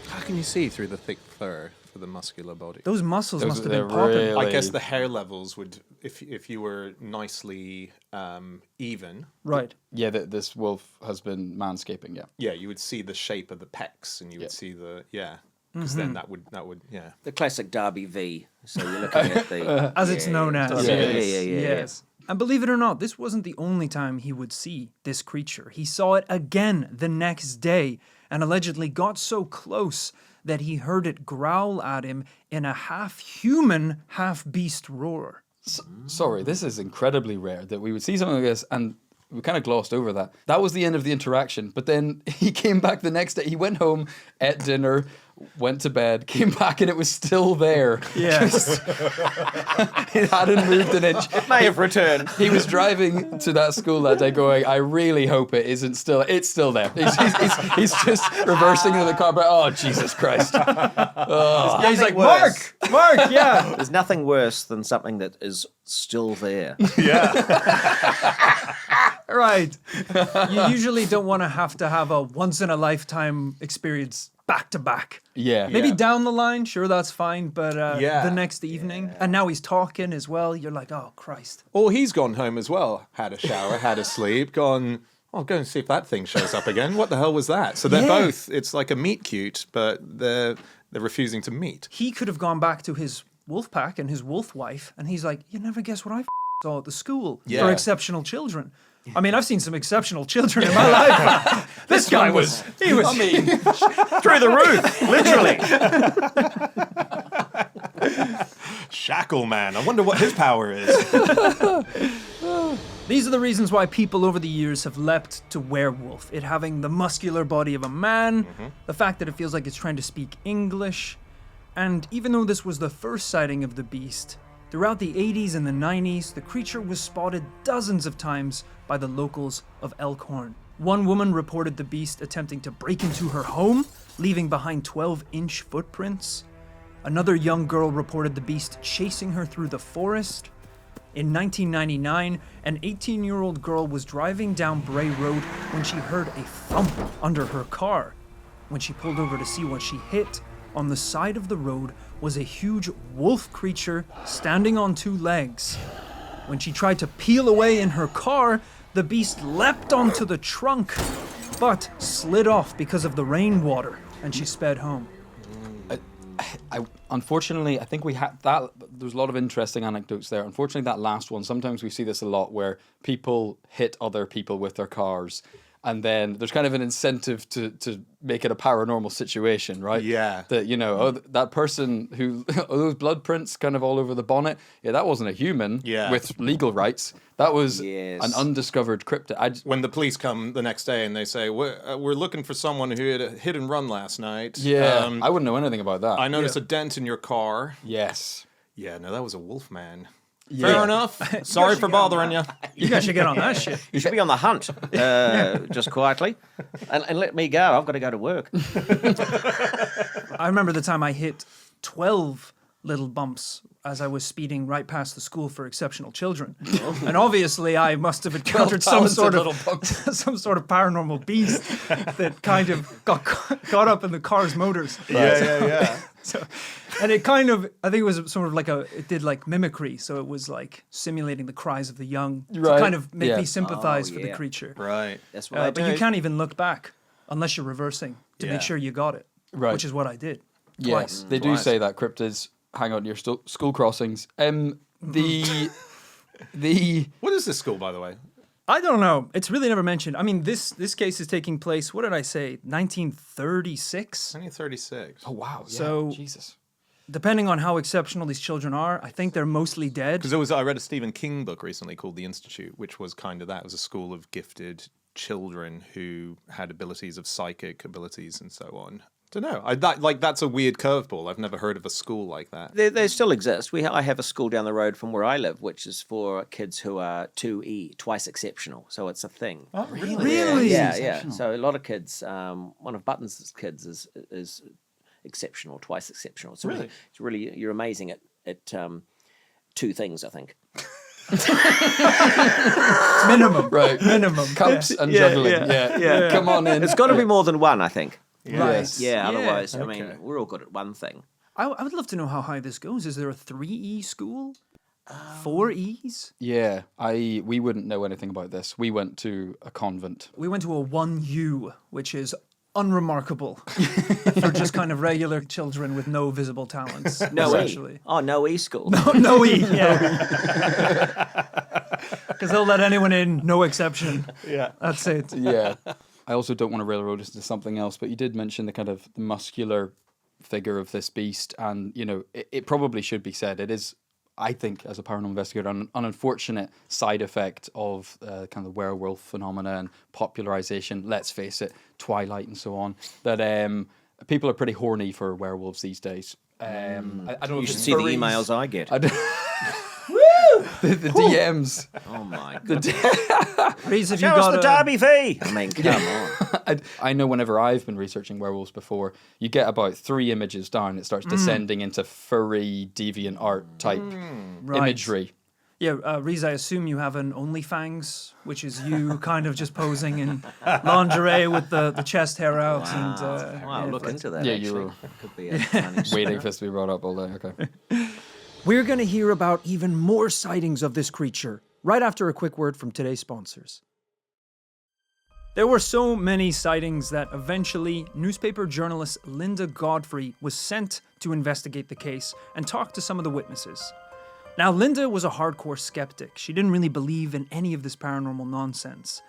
How can you see through the thick fur for the muscular body?
Those muscles must have
they're
been popping.
really-
I guess the hair levels would, if you were nicely even,
Right.
Yeah, this wolf has been manscaping. Yeah.
yeah, you would see the shape of the pecs, and you would see the because then that would
The classic Darby V. So you're looking at the...
As it's known as.
Yeah,
Yeah.
Yes. And believe it or not, this wasn't the only time he would see this creature. He saw it again the next day and allegedly got so close that he heard it growl at him in a half-human, half-beast roar.
Sorry, this is incredibly rare that we would see something like this, and we kind of glossed over that. That was the end of the interaction. But then he came back the next day. He went home, ate dinner, went to bed, came back, and it was still there.
Yes.
It hadn't moved an inch.
It may have returned.
He was driving to that school that day going, I really hope it isn't still. It's still there. He's just reversing into the car, but oh, Jesus Christ.
Yeah, he's like,
worse.
Mark, yeah.
There's nothing worse than something that is still there.
Right. You usually don't want to have a once-in-a-lifetime experience back to back.
Yeah.
Maybe down the line, sure, that's fine, but
Yeah.
the next evening, and now he's talking as well, you're like, oh, Christ.
Or he's gone home as well, had a shower, had a sleep, gone, I'll go and see if that thing shows up again. What the hell was that? So they're both, it's like a meet cute, but they're refusing to meet.
He could have gone back to his wolf pack and his wolf wife, and he's like, you never guess what I saw at the school
Yeah.
for exceptional children. I mean, I've seen some exceptional children in my life. This guy was, he was,
I mean,
Through the roof, literally.
Shackle man. I wonder what his power is.
These are the reasons why people over the years have leapt to werewolf. It having the muscular body of a man, the fact that it feels like it's trying to speak English, and even though this was the first sighting of the beast, throughout the 80s and the 90s, the creature was spotted dozens of times by the locals of Elkhorn. One woman reported the beast attempting to break into her home, leaving behind 12-inch footprints. Another young girl reported the beast chasing her through the forest. In 1999, an 18-year-old girl was driving down Bray Road when she heard a thump under her car. When she pulled over to see what she hit, on the side of the road was a huge wolf creature standing on 2 legs. When she tried to peel away in her car, the beast leapt onto the trunk, but slid off because of the rainwater, and she sped home.
Unfortunately, I think we had that. There's a lot of interesting anecdotes there. Unfortunately, that last one, sometimes we see this a lot where people hit other people with their cars, and then there's kind of an incentive to make it a paranormal situation, right?
Yeah.
That, you know, oh, that person who, those blood prints kind of all over the bonnet, yeah, that wasn't a human with legal rights. That was an undiscovered cryptid.
When the police come the next day and they say, we're looking for someone who had a hit and run last night.
Yeah, I wouldn't know anything about that.
I noticed a dent in your car.
Yes.
Yeah, no, that was a wolf man.
Yeah.
Fair enough. Sorry for bothering you.
You guys should get on that shit.
You should be on the hunt, just quietly, and let me go. I've got to go to work.
I remember the time I hit 12 little bumps as I was speeding right past the school for exceptional children. And obviously I must have encountered some sort of paranormal beast that kind of got up in the car's motors.
Yeah.
So, and it kind of, I think it was sort of like it did like mimicry. So it was like simulating the cries of the young to kind of make me sympathize for the creature.
Right.
That's what I do.
But you can't even look back unless you're reversing to make sure you got it.
Right.
Which is what I did.
Yes, they do say that cryptids hang out near school crossings. The
What is this school, by the way?
I don't know. It's really never mentioned. I mean, this case is taking place, what did I say, 1936?
1936.
oh wow, yeah,
So-
Jesus.
Depending on how exceptional these children are, I think they're mostly dead.
Because I read a Stephen King book recently called The Institute, which was kind of that. It was a school of gifted children who had abilities of psychic abilities and so on. Don't know. That's a weird curveball. I've never heard of a school like that.
They still exist. I have a school down the road from where I live, which is for kids who are 2E, twice exceptional. So it's a thing.
Oh, really?
Yeah. So a lot of kids. One of Buttons' kids is exceptional, twice exceptional. So
Really?
it's really you're amazing at two things, I think.
Minimum.
Right.
Minimum.
Cups and juggling. Yeah. Come on in.
It's got to be more than one, I think.
Yes.
Yeah. Otherwise, I
Okay.
mean, we're all good at one thing.
I would love to know how high this goes. Is there a 3E school? 4 E's?
Yeah, we wouldn't know anything about this. We went to a convent.
We went to a 1U, which is unremarkable for just kind of regular children with no visible talents.
No
essentially.
E. Oh, no E school.
No E, yeah. Because they'll let anyone in, no exception.
Yeah.
That's it.
Yeah. I also don't want to railroad us into something else, but you did mention the kind of the muscular figure of this beast, and it probably should be said. It is, I think, as a paranormal investigator, an unfortunate side effect of kind of the werewolf phenomena and popularization. Let's face it, Twilight and so on. That people are pretty horny for werewolves these days. I don't know.
You
if
should
it's
see the
furries.
emails I get.
The DMs.
Oh my
The
god.
Rhys, have you
Show us
got
the
a...
Darby V. I mean, come on.
I know whenever I've been researching werewolves before, you get about 3 images down, it starts descending into furry, deviant art type
Right.
imagery.
Yeah, Rhys, I assume you have an OnlyFangs, which is you kind of just posing in lingerie with the chest hair out. And
Wow, look into that.
Yeah,
actually.
you were
That could be a funny story.
waiting for this to be brought up all day. Okay.
We're going to hear about even more sightings of this creature right after a quick word from today's sponsors. There were so many sightings that eventually newspaper journalist Linda Godfrey was sent to investigate the case and talk to some of the witnesses. Now, Linda was a hardcore skeptic. She didn't really believe in any of this paranormal nonsense.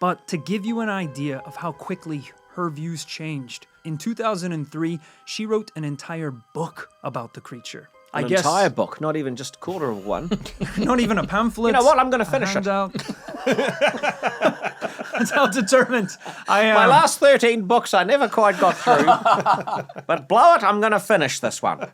But to give you an idea of how quickly her views changed, in 2003, she wrote an entire book about the creture.
An entire book, not even just a quarter of one.
Not even a pamphlet.
You know what? I'm going to finish it.
That's how determined I am.
My last 13 books I never quite got through. But blow it, I'm going to finish this one.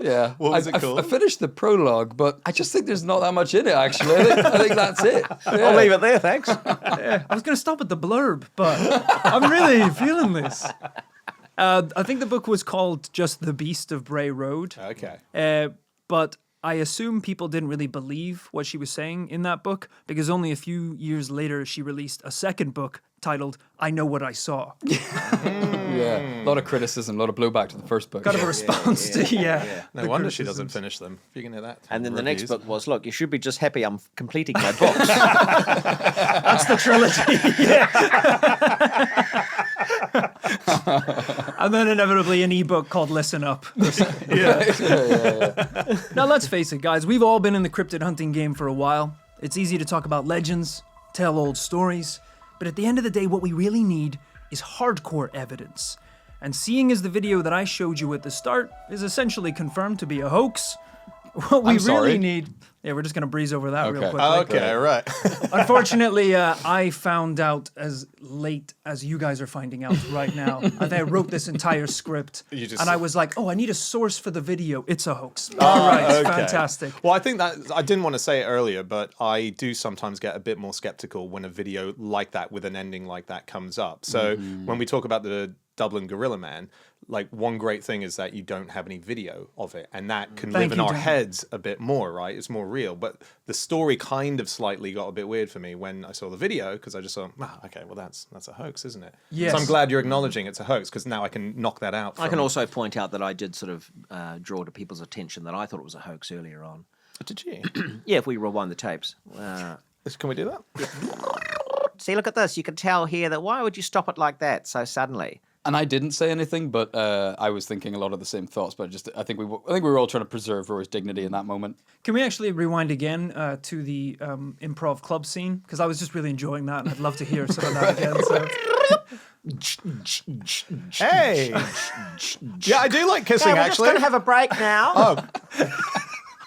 Yeah.
What was it called?
I finished the prologue, but I just think there's not that much in it, actually. I think that's it. Yeah.
I'll leave it there, thanks.
I was going to stop at the blurb, but I'm really feeling this. I think the book was called just The Beast of Bray Road.
Okay.
But I assume people didn't really believe what she was saying in that book because only a few years later she released a second book titled I Know What I Saw.
Yeah. A lot of criticism, a lot of blowback to the first book.
Kind of a response to,
No wonder she doesn't finish them. If you can hear that.
And then the next
Reviews.
book was, look, you should be just happy I'm completing my books.
That's the trilogy. And then inevitably an ebook called Listen Up. Now let's face it, guys, we've all been in the cryptid hunting game for a while. It's easy to talk about legends, tell old stories, but at the end of the day, what we really need is hardcore evidence. And seeing as the video that I showed you at the start is essentially confirmed to be a hoax, what we
I'm sorry.
really need... Yeah, we're just going to breeze over that real
Okay.
quickly.
Okay, right.
Unfortunately, I found out as late as you guys are finding out right now. I think I wrote this entire script, and I was like, oh, I need a source for the video. It's a hoax. All right,
Okay.
fantastic.
Well, I think that I didn't want to say it earlier, but I do sometimes get a bit more skeptical when a video like that with an ending like that comes up. So when we talk about the Dublin Gorilla Man, like one great thing is that you don't have any video of it, and that can live in our heads a bit more, right? It's more real. But the story kind of slightly got a bit weird for me when I saw the video because I just thought, okay, well that's a hoax, isn't it?
Yes.
So I'm glad you're acknowledging it's a hoax because now I can knock that out.
I can also point out that I did sort of draw to people's attention that I thought it was a hoax earlier on.
Did you?
Yeah, if we rewind the tapes.
Can we do that?
See, look at this. You can tell here that why would you stop it like that so suddenly?
And I didn't say anything, but I was thinking a lot of the same thoughts. But I think we were all trying to preserve Rory's dignity in that moment.
Can we actually rewind again to the improv club scene? Because I was just really enjoying that, and I'd love to hear some of that again. So.
Hey! Yeah, I do like kissing,
We're just
actually.
going to have a break now.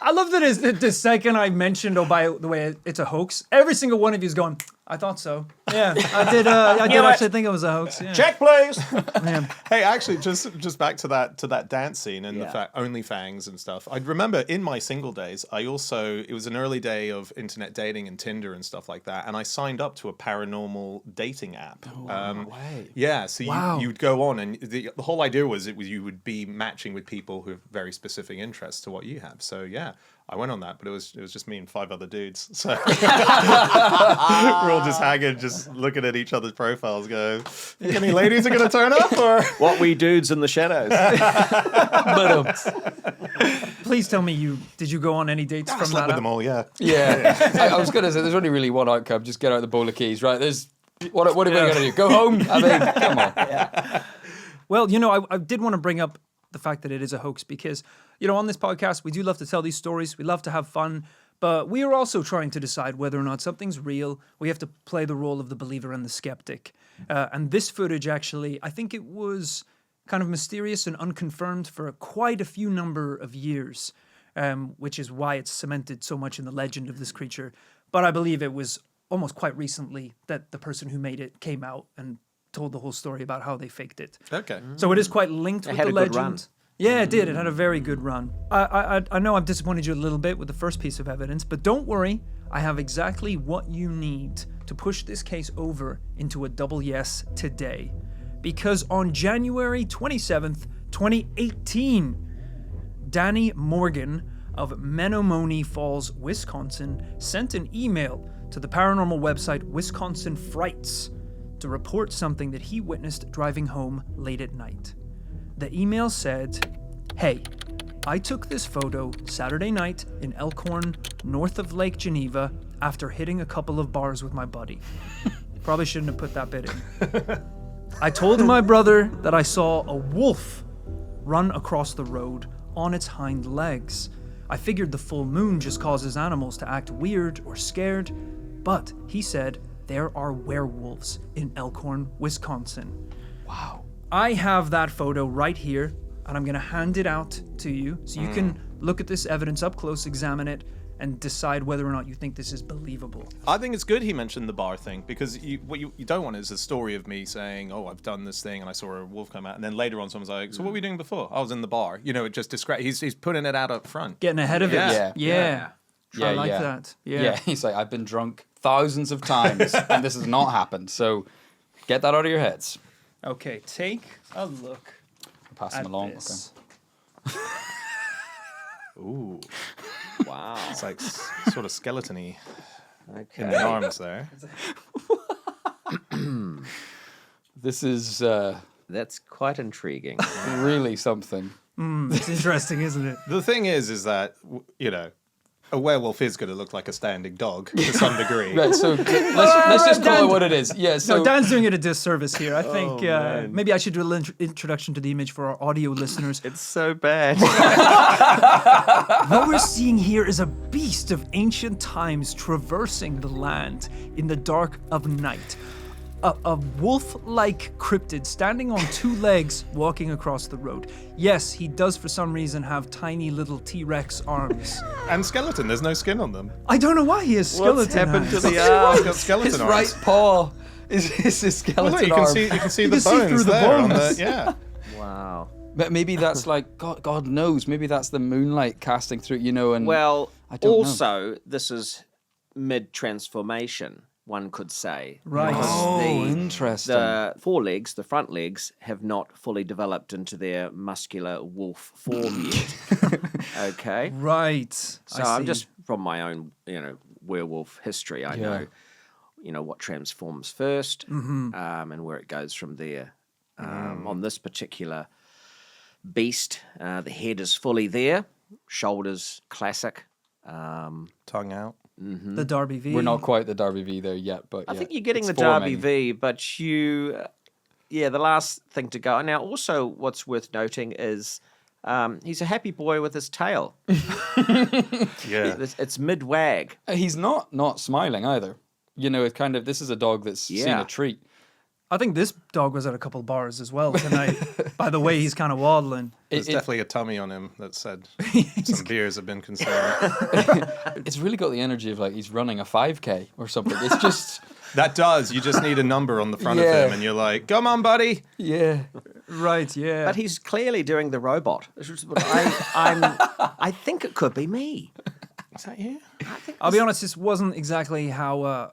I love that the second I mentioned, oh, by the way, it's a hoax, every single one of you is going, I thought so. Yeah, I did. I did actually think it was a hoax. Yeah.
Check, please.
Man.
Hey, actually, just back to that dance scene and the
Yeah.
fact OnlyFans and stuff. I remember in my single days, it was an early day of internet dating and Tinder and stuff like that, and I signed up to a paranormal dating app.
way.
Yeah, so
Wow.
you'd go on, and the whole idea was you would be matching with people who have very specific interests to what you have. So yeah. I went on that, but it was just me and 5 other dudes. So we're all just hanging, just looking at each other's profiles, going, "Think any ladies are going to turn up?" Or
What we dudes in the shadows.
Please tell me did you go on any dates
I
from
slept
that?
with them all, yeah.
Yeah. I was going to say, there's only really one outcome. Just get out the bowl of keys, right? What are we going to do? Go home? I mean, come on.
Well, I did want to bring up the fact that it is a hoax because, on this podcast, we do love to tell these stories. We love to have fun, but we are also trying to decide whether or not something's real. We have to play the role of the believer and the skeptic. And this footage, actually, I think it was kind of mysterious and unconfirmed for quite a few number of years, which is why it's cemented so much in the legend of this creature. But I believe it was almost quite recently that the person who made it came out and told the whole story about how they faked it.
Okay.
So it is quite linked with
had
the
a good
legend.
run.
Yeah, it did. It had a very good run. I know I've disappointed you a little bit with the first piece of evidence, but don't worry. I have exactly what you need to push this case over into a double yes today. Because on January 27th, 2018, Danny Morgan of Menomonee Falls, Wisconsin, sent an email to the paranormal website Wisconsin Frights to report something that he witnessed driving home late at night. The email said, "Hey, I took this photo Saturday night in Elkhorn, north of Lake Geneva, after hitting a couple of bars with my buddy." Probably shouldn't have put that bit in. "I told my brother that I saw a wolf run across the road on its hind legs. I figured the full moon just causes animals to act weird or scared, but he said there are werewolves in Elkhorn, Wisconsin."
Wow.
I have that photo right here, and I'm going to hand it out to you so you can look at this evidence up close, examine it, and decide whether or not you think this is believable.
I think it's good he mentioned the bar thing, because what you don't want is a story of me saying, "Oh, I've done this thing and I saw a wolf come out," and then later on someone's like, "So what were you doing before?" "I was in the bar." It just he's putting it out up front.
Getting ahead of
Yeah.
it. Yeah. I like
yeah.
that.
Yeah, he's like, I've been drunk thousands of times and this has not happened. So get that out of your heads.
Okay, take a look
Pass
at
them along.
this.
Ooh,
Wow.
it's like sort of skeleton-y
Okay.
in the arms there.
Okay. This is
That's quite intriguing.
really something.
It's interesting, isn't it?
The thing is that a werewolf is going to look like a standing dog to some degree.
Right, so let's just call it what it is. Yeah, so
No, Dan's doing it a disservice here. I think maybe I should do a little introduction to the image for our audio listeners.
It's so bad.
What we're seeing here is a beast of ancient times traversing the land in the dark of night. A wolf-like cryptid standing on 2 legs walking across the road. Yes, he does for some reason have tiny little T-Rex arms.
And skeleton, there's no skin on them.
I don't know why he has skeleton
What's happened to
hands.
the
He's
arm?
got skeleton
his
arms.
right paw is his skeleton
Well, look,
arm.
you can see
You
the
can see
bones
through the
there.
bones.
Yeah.
Wow.
But maybe that's like, God knows, maybe that's the moonlight casting through, and
Well,
I don't know.
also, this is mid-transformation, one could say.
Right.
Because
Oh, interesting.
The forelegs, the front legs, have not fully developed into their muscular wolf form yet. Okay?
Right.
So
I
I'm
see.
just, from my own, werewolf history, I know, what transforms first and where it goes from there. On this particular beast, the head is fully there, shoulders classic.
Tongue out.
the Darby V.
We're not quite the Darby V there yet, but
I
yeah,
think you're getting
it's
the Darby
forming.
V, but the last thing to go. Now, also, what's worth noting is he's a happy boy with his tail.
Yeah.
It's mid-wag.
He's not smiling either. It's kind of, this is a dog that's seen
Yeah.
a treat.
I think this dog was at a couple bars as well tonight. By the way, he's kind of waddling.
There's definitely a tummy on him that said some beers have been consumed.
It's really got the energy of like he's running a 5K or something. It's just
That does. You just need a number on the front of him, and you're like, "Come on, buddy."
Yeah.
Right, yeah.
But he's clearly doing the robot. I think it could be me.
Is that you?
I'll be honest, this wasn't exactly how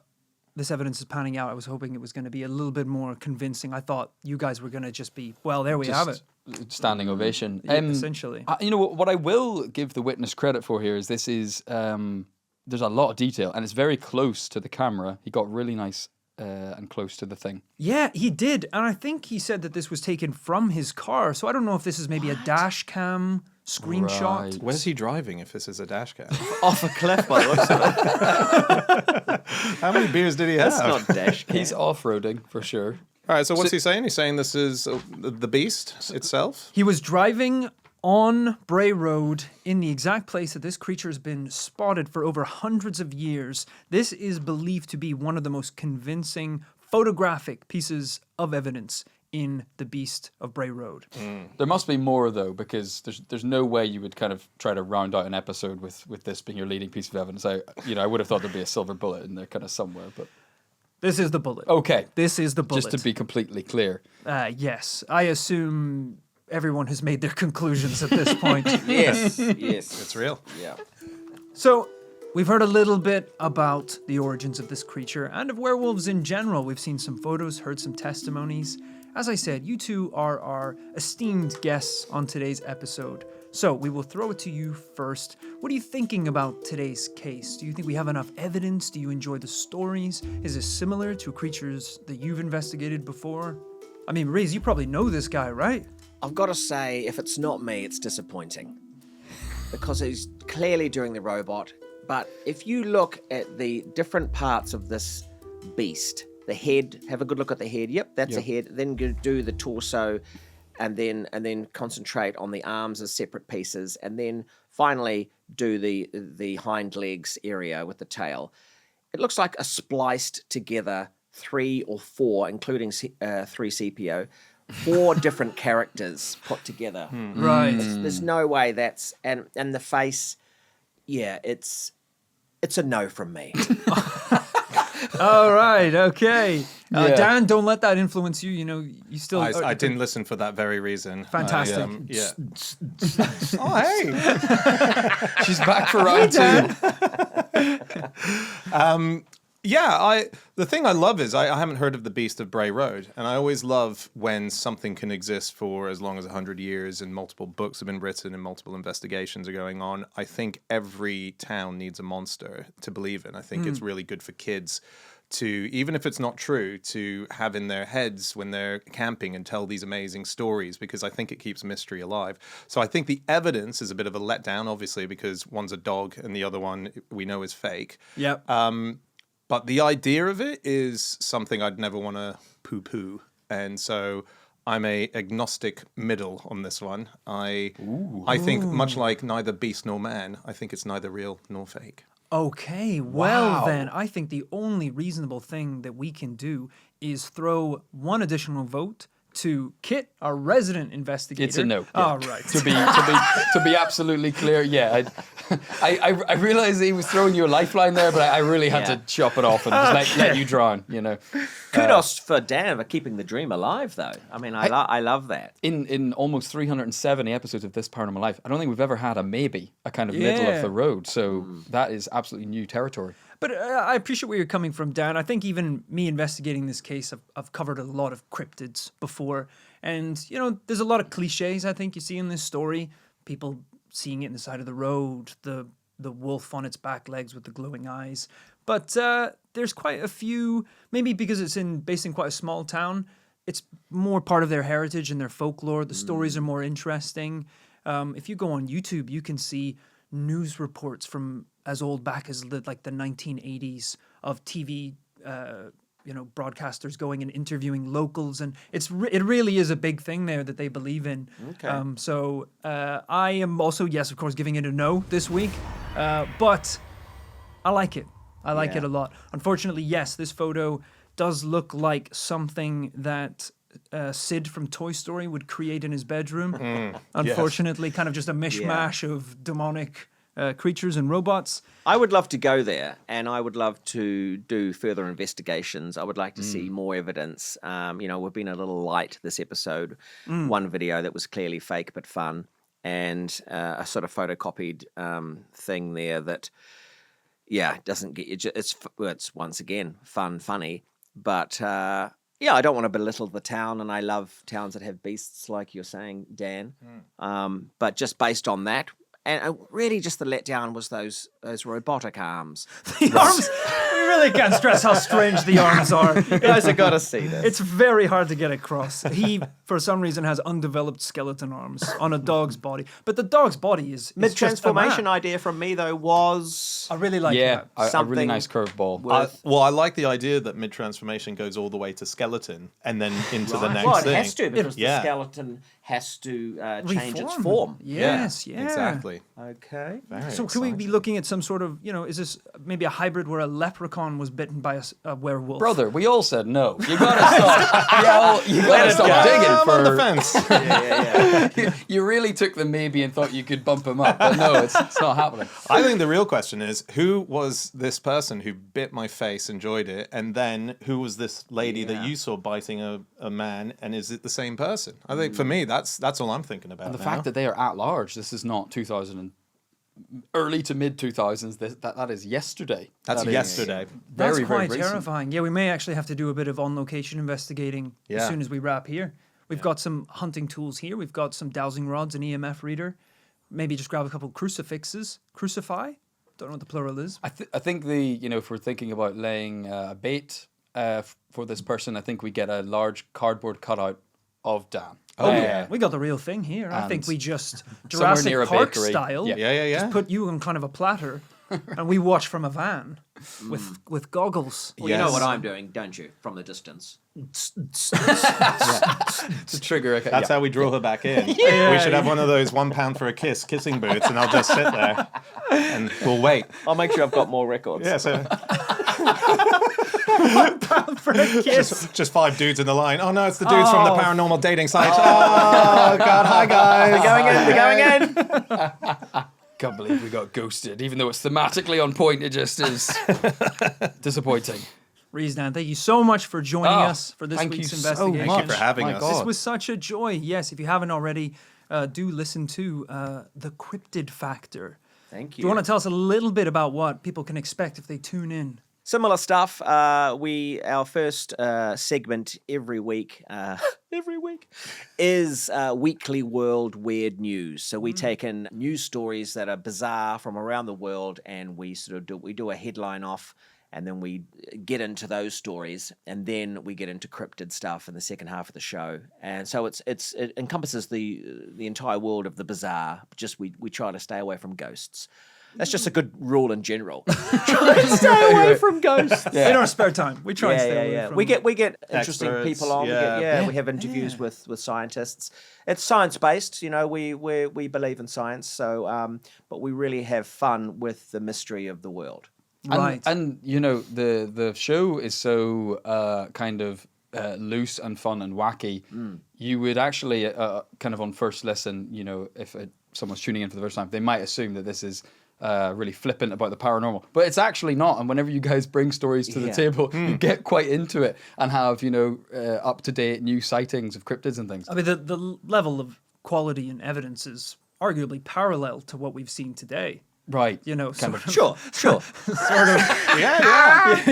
this evidence is panning out. I was hoping it was going to be a little bit more convincing. I thought you guys were going to just be, well, there we have it.
Standing ovation.
Essentially.
You know, what I will give the witness credit for here is this is, there's a lot of detail, and it's very close to the camera. He got really nice and close to the thing.
Yeah, he did. And I think he said that this was taken from his car. So I don't know if this is maybe a dash cam screenshot.
Right.
Where's he driving if this is a dash cam?
Off a cliff by the looks of it.
How many beers did he have?
That's not dash cam.
He's off-roading, for sure.
All right, so what's he saying? He's saying this is the beast itself?
He was driving on Bray Road in the exact place that this creature has been spotted for over hundreds of years. This is believed to be one of the most convincing photographic pieces of evidence in the Beast of Bray Road.
There must be more, though, because there's no way you would kind of try to round out an episode with this being your leading piece of evidence. I would have thought there'd be a silver bullet in there kind of somewhere, but...
This is the bullet.
Okay.
This is the bullet.
Just to be completely clear.
Yes. I assume everyone has made their conclusions at this point.
Yes.
It's real.
Yeah.
So, we've heard a little bit about the origins of this creature and of werewolves in general. We've seen some photos, heard some testimonies. As I said, you two are our esteemed guests on today's episode. So, we will throw it to you first. What are you thinking about today's case? Do you think we have enough evidence? Do you enjoy the stories? Is this similar to creatures that you've investigated before? I mean, Rhys, you probably know this guy, right?
I've got to say, if it's not me, it's disappointing. Because he's clearly doing the robot. But if you look at the different parts of this beast, the head, have a good look at the head. Yep, that's a head. Then do the torso, and then concentrate on the arms as separate pieces, and then finally do the hind legs area with the tail. It looks like a spliced together 3 or 4, including 3CPO, 4 different characters put together.
Right.
There's no way that's and the face. Yeah, it's a no from me.
All right, okay.
Yeah.
Dan, don't let that influence you. You know, you still...
I didn't listen for that very reason.
Fantastic.
Yeah. Oh, hey.
She's back for round 2.
The thing I love is I haven't heard of the Beast of Bray Road, and I always love when something can exist for as long as 100 years and multiple books have been written and multiple investigations are going on. I think every town needs a monster to believe in. I think it's really good for kids to, even if it's not true, to have in their heads when they're camping and tell these amazing stories, because I think it keeps mystery alive. So I think the evidence is a bit of a letdown, obviously, because one's a dog and the other one we know is fake.
Yep.
But the idea of it is something I'd never want to poo-poo. And so I'm a agnostic middle on this one. I think, much like neither beast nor man, I think it's neither real nor fake.
Okay, well then, I think the only reasonable thing that we can do is throw one additional vote to Kit, our resident investigator.
It's a no. Yeah.
All right.
To be absolutely clear, yeah. I realized he was throwing you a lifeline there, but I really had to chop it off and just let you drown, you know.
Kudos for Dan for keeping the dream alive, though. I mean, I love that.
In almost 370 episodes of This Paranormal Life, I don't think we've ever had a maybe, a kind of middle of the road. So that is absolutely new territory.
But I appreciate where you're coming from, Dan. I think even me investigating this case, I've covered a lot of cryptids before. And, you know, there's a lot of cliches I think you see in this story. People seeing it in the side of the road, the wolf on its back legs with the glowing eyes. But there's quite a few, maybe because it's based in quite a small town, it's more part of their heritage and their folklore. The stories are more interesting. If you go on YouTube, you can see news reports from as old back as the 1980s of TV, broadcasters going and interviewing locals, and it really is a big thing there that they believe in.
Okay.
So I am also, yes, of course, giving it a no this week, but I like it. I like it a lot. Unfortunately, yes, this photo does look like something that Sid from Toy Story would create in his bedroom. Unfortunately, kind of just a mishmash of demonic creatures and robots.
I would love to go there, and I would love to do further investigations. I would like to see more evidence. We've been a little light this episode. One video that was clearly fake but fun, and a sort of photocopied thing there that, doesn't get you. It's once again funny, but I don't want to belittle the town, and I love towns that have beasts, like you're saying, Dan. But just based on that. And really, just the letdown was those robotic arms.
The arms. We really can't stress how strange the arms are.
You guys have got to see this.
It's very hard to get across. He, for some reason, has undeveloped skeleton arms on a dog's body. But the dog's body is
mid-transformation idea from me, though, was...
I really like
Yeah,
that.
a really nice curveball.
I like the idea that mid-transformation goes all the way to skeleton and then into the next
Well, it
thing.
has to, because the skeleton has to change its form.
Yes, yeah.
Exactly.
Okay.
So could we be looking at some sort of, is this maybe a hybrid where a leprechaun was bitten by a werewolf?
Brother, we all said no. You gotta stop. You gotta stop digging
I'm
for
on the fence.
you really took the maybe and thought you could bump him up, but no, it's not happening.
I think the real question is, who was this person who bit my face, enjoyed it, and then who was this lady that you saw biting a man, and is it the same person? I think for me, that's all I'm thinking about.
And the fact that they are at large, this is not 2000 early to mid 2000s. That is yesterday.
That's yesterday.
That's
Very,
quite
very recent.
terrifying. Yeah, we may actually have to do a bit of on-location investigating as soon as we wrap here. We've got some hunting tools here. We've got some dowsing rods, an EMF reader. Maybe just grab a couple crucifixes. Crucify? Don't know what the plural is.
I think if we're thinking about laying a bait for this person, I think we get a large cardboard cutout of Dan.
Oh, yeah. We got the real thing here. I think we just, Jurassic
near a
Park
bakery.
style,
Yeah.
just put you on kind of a platter and we watch from a van with goggles.
Well, you know what I'm doing, don't you? From the distance.
To trigger.
That's how we draw her back in. We should have one of those £1 for a kissing booths, and I'll just sit there and we'll wait.
I'll make sure I've got more records.
Yeah, so
For a kiss.
just 5 dudes in the line. Oh no, it's the dudes from the paranormal dating site. Oh God, hi guys.
We're going in.
Can't believe we got ghosted, even though it's thematically on point. It just is disappointing.
Rhys, Dan, thank you so much for joining us for this
thank
week's
you so
investigation.
much.
Thank you for having
My
us.
God.
This was such a joy. Yes, if you haven't already, do listen to the Cryptid Factor.
Thank
Do you want to tell us a little bit about what people can expect if they tune in?
Similar stuff. Our first segment every week is Weekly World Weird News. So we take in news stories that are bizarre from around the world, and we do a headline off, and then we get into those stories, and then we get into cryptid stuff in the second half of the show. And so it encompasses the entire world of the bizarre. Just we try to stay away from ghosts. That's just a good rule in general. Try and stay away from ghosts.
In our spare time, we try and stay away from
We get interesting
Experts,
people on. We have interviews with scientists. It's science based, we believe in science. So, but we really have fun with the mystery of the world.
Right.
And the show is so kind of loose and fun and wacky. You would actually kind of on first listen, if someone's tuning in for the first time, they might assume that this is really flippant about the paranormal, but it's actually not. And whenever you guys bring stories to the table, you get quite into it and have up to date new sightings of cryptids and things.
I mean, the level of quality and evidence is arguably parallel to what we've seen today.
Right.
Sure.
Sort of.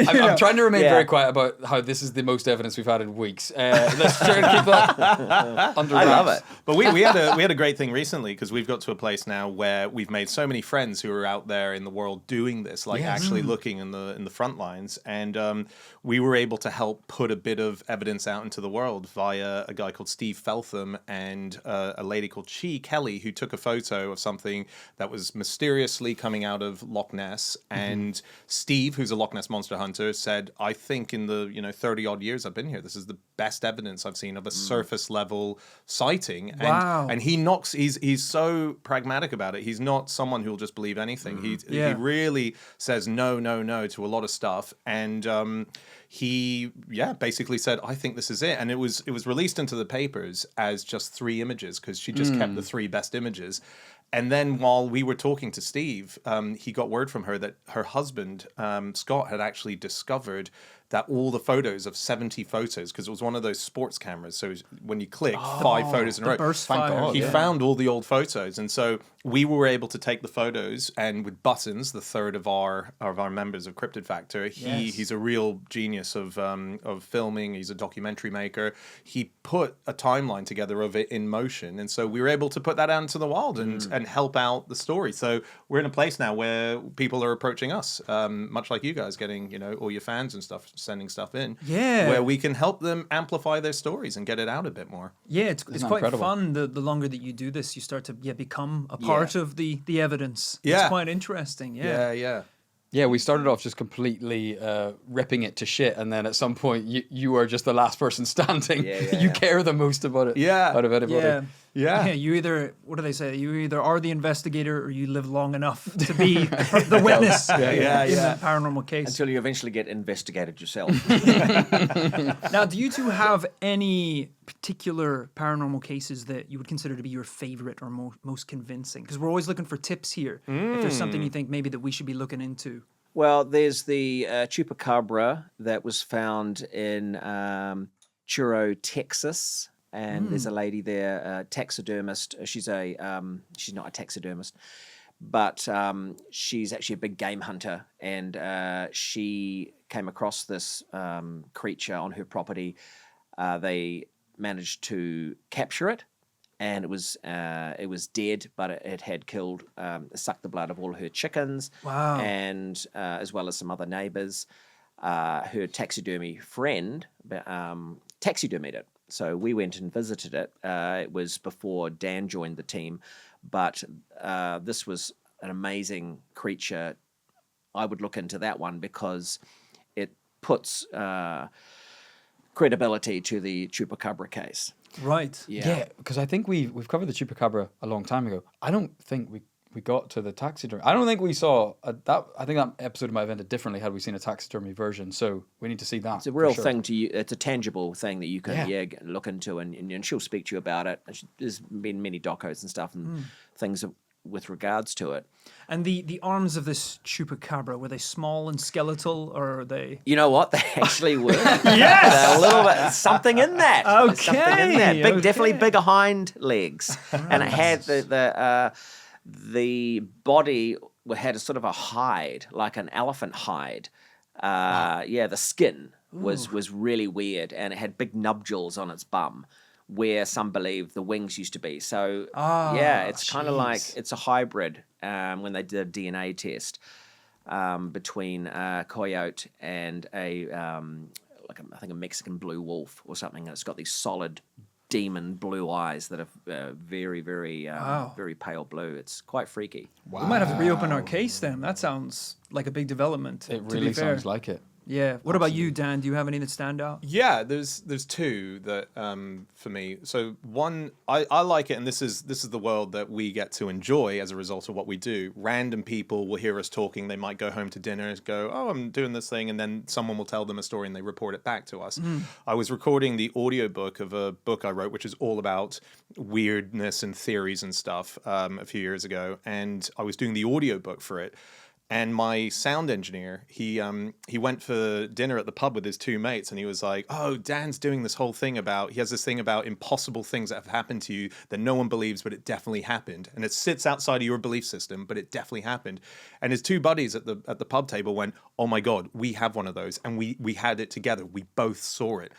I'm trying to remain very quiet about how this is the most evidence we've had in weeks. Let's try and keep that under wraps.
I love it.
But we had a great thing recently, because we've got to a place now where we've made so many friends who are out there in the world doing this, actually looking in the front lines, and we were able to help put a bit of evidence out into the world via a guy called Steve Feltham and a lady called Chi Kelly, who took a photo of something that was mysteriously coming out of Loch Ness, and Steve, who's a Loch Ness monster hunter, said, I think in the 30 odd years I've been here, this is the best evidence I've seen of a surface level sighting.
Wow.
And he's so pragmatic about it. He's not someone who'll just believe anything. He really says no to a lot of stuff, and he basically said, I think this is it. And it was released into the papers as just 3 images, because she just kept the 3 best images. And then while we were talking to Steve, he got word from her that her husband, Scott, had actually discovered that all the photos of 70 photos, because it was one of those sports cameras. So when you click 5 photos in a row,
burst
Thank
fire.
God,
he
yeah.
found all the old photos. And so we were able to take the photos, and with Buttons, the third of our members of Cryptid Factor, he's a real genius of filming. He's a documentary maker. He put a timeline together of it in motion. And so we were able to put that out into the wild and help out the story. So we're in a place now where people are approaching us, much like you guys, getting, all your fans and stuff, sending stuff in.
Yeah.
Where we can help them amplify their stories and get it out a bit more.
Yeah, it's
that
quite
incredible?
fun. The longer that you do this, you start to become a part of the evidence.
Yeah.
It's quite interesting. Yeah.
Yeah, we started off just completely ripping it to shit, and then at some point you are just the last person standing. You care the most about it. Out of anybody.
Yeah, you either, what do they say? You either are the investigator or you live long enough to be the witness in the paranormal case.
Until you eventually get investigated yourself.
Now, do you two have any particular paranormal cases that you would consider to be your favorite or most convincing? Because we're always looking for tips here. If there's something you think maybe that we should be looking into.
Well, there's the chupacabra that was found in Churro, Texas. And there's a lady there, a taxidermist. She's not a taxidermist, but she's actually a big game hunter. And she came across this creature on her property. They managed to capture it, and it was dead, but it had killed, sucked the blood of all her chickens.
Wow.
And as well as some other neighbors. Her taxidermy friend taxidermied it. So we went and visited it. It was before Dan joined the team, but this was an amazing creature. I would look into that one because it puts credibility to the chupacabra case.
Right.
Yeah, because I think we've covered the chupacabra a long time ago. I don't think we got to the taxidermy. I don't think we saw that. I think that episode might have ended differently had we seen a taxidermy version. So we need to see that.
It's a real thing to you. It's a tangible thing that you can look into, and she'll speak to you about it. There's been many docos and stuff and things with regards to it.
And the arms of this chupacabra, were they small and skeletal, or are they?
You know what? They actually were.
Yes!
A little bit, something in that.
Okay,
Something in that. Definitely
okay.
bigger hind legs. And it had the body had a sort of a hide, like an elephant hide. The skin was really weird, and it had big nubdules on its bum, where some believe the wings used to be. So it's kind of like it's a hybrid. When they did a DNA test between a coyote and a I think a Mexican blue wolf or something, and it's got these solid demon blue eyes that are very, very, very pale blue. It's quite freaky.
We might have to reopen our case then. That sounds like a big development.
It
to
really
be fair.
sounds like it.
Yeah. What about you, Dan? Do you have any that stand out?
Yeah, there's two that for me. So one, I like it, and this is the world that we get to enjoy as a result of what we do. Random people will hear us talking. They might go home to dinner and go, "Oh, I'm doing this thing," and then someone will tell them a story and they report it back to us. I was recording the audiobook of a book I wrote, which is all about weirdness and theories and stuff, a few years ago, and I was doing the audiobook for it. And my sound engineer, he went for dinner at the pub with his two mates, and he was like, "Oh, Dan's doing this whole thing he has this thing about impossible things that have happened to you that no one believes, but it definitely happened. And it sits outside of your belief system, but it definitely happened." And his two buddies at the pub table went, "Oh my God, we have one of those. And we had it together. We both saw it."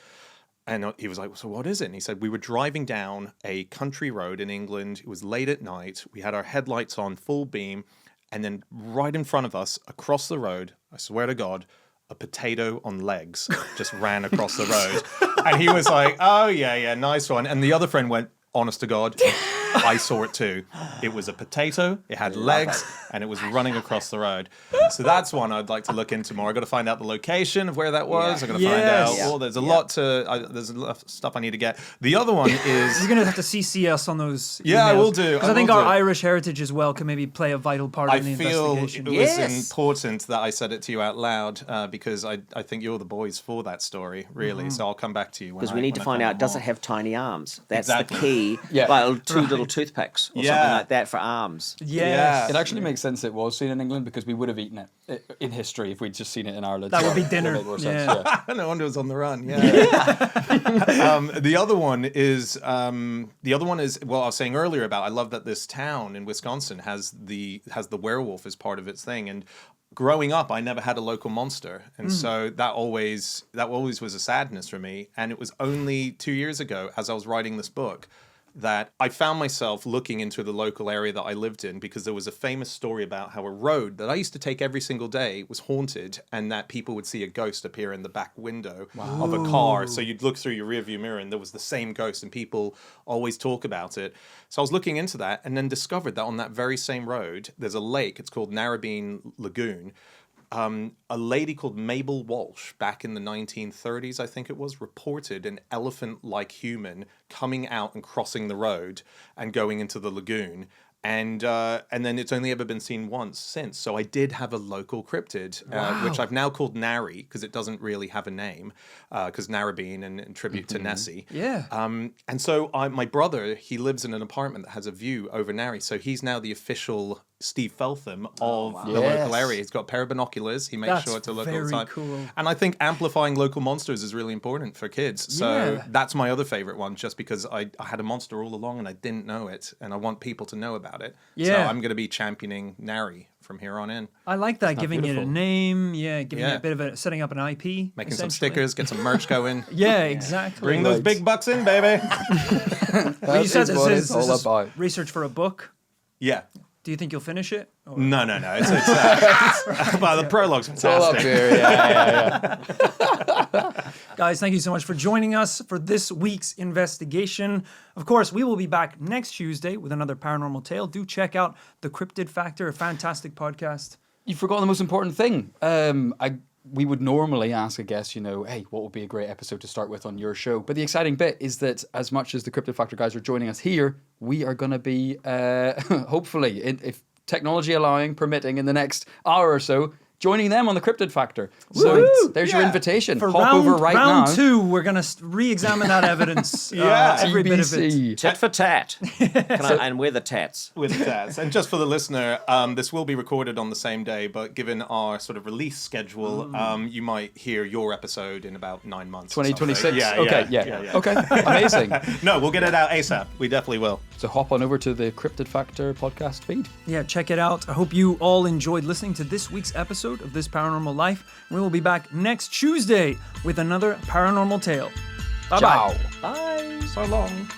And he was like, "So what is it?" And he said, "We were driving down a country road in England. It was late at night. We had our headlights on full beam. And then right in front of us, across the road, I swear to God, a potato on legs just ran across the road." And he was like, "Oh, yeah, nice one." And the other friend went, "Honest to God, I saw it too. It was a potato, it had legs, and it was running across the road." So that's one I'd like to look into more. I've got to find out the location of where that was. I've got to find out. There's a lot there's a lot of stuff I need to get. The other one is...
You're going to have to CC us on those emails.
Yeah, I will do.
Because I think our Irish heritage as well can maybe play a vital part in the investigation.
I feel it was important that I said it to you out loud because I think you're the boys for that story, really. So I'll come back to you.
Because we need to find out, does it have tiny arms? That's
Exactly.
the key.
Yeah.
Like two little little toothpicks or
Yeah.
something like that for arms.
Yes.
It actually makes sense it was seen in England because we would have eaten it in history if we'd just seen it in Ireland.
That would be
It
dinner.
made more sense,
Yeah.
No wonder it was on the run. Yeah. The other one is well, I was saying earlier about I love that this town in Wisconsin has the werewolf as part of its thing. And growing up, I never had a local monster, and so that always was a sadness for me. And it was only 2 years ago, as I was writing this book, that I found myself looking into the local area that I lived in, because there was a famous story about how a road that I used to take every single day was haunted, and that people would see a ghost appear in the back window of a car. So you'd look through your rearview mirror and there was the same ghost, and people always talk about it. So I was looking into that and then discovered that on that very same road, there's a lake. It's called Narrabeen Lagoon. A lady called Mabel Walsh back in the 1930s, I think it was, reported an elephant-like human coming out and crossing the road and going into the lagoon. And then it's only ever been seen once since. So I did have a local cryptid, which I've now called Narry, because it doesn't really have a name, because Narrabeen and in tribute to Nessie.
Yeah.
And so my brother, he lives in an apartment that has a view over Narry. So he's now the official Steve Feltham of the local area. He's got a pair of binoculars. He makes
That's
sure to look all
very
the time.
cool.
And I think amplifying local monsters is really important for kids. So that's my other favorite one, just because I had a monster all along and I didn't know it, and I want people to know about it. So
Yeah.
I'm going to be championing Nary from here on in.
I like that, giving it a
beautiful?
name. Yeah, giving it a bit of a setting up an IP.
Making some
essentially.
stickers, get some merch going.
Yeah, exactly.
Bring those big bucks in, baby.
Well, you said
is what
this
it's all
is
about.
research for a book.
Yeah.
Do you think you'll finish it? Or-
No. It's well, the prologue's
It's all up
fantastic.
here. Yeah.
Guys, thank you so much for joining us for this week's investigation. Of course, we will be back next Tuesday with another paranormal tale. Do check out the Cryptid Factor, a fantastic podcast.
You forgot the most important thing. We would normally ask a guest, hey, what would be a great episode to start with on your show? But the exciting bit is that as much as the Cryptid Factor guys are joining us here, we are going to be, hopefully, if technology allowing, permitting, in the next hour or so, joining them on the Cryptid Factor. So
Woo!
there's your invitation.
For
Hop over right
round
now.
2, we're going to re-examine that evidence. Every bit of it.
TBC.
Tit for tat. And we're the tats.
With the dads. And just for the listener, this will be recorded on the same day, but given our sort of release schedule, you might hear your episode in about 9 months. or something.
2026.
Yeah.
Okay, amazing.
No, we'll get it out ASAP. We definitely will.
So hop on over to the Cryptid Factor podcast feed.
Yeah, check it out. I hope you all enjoyed listening to this week's episode of This Paranormal Life. We will be back next Tuesday with another paranormal tale. Bye-bye.
Ciao.
Bye.
So long.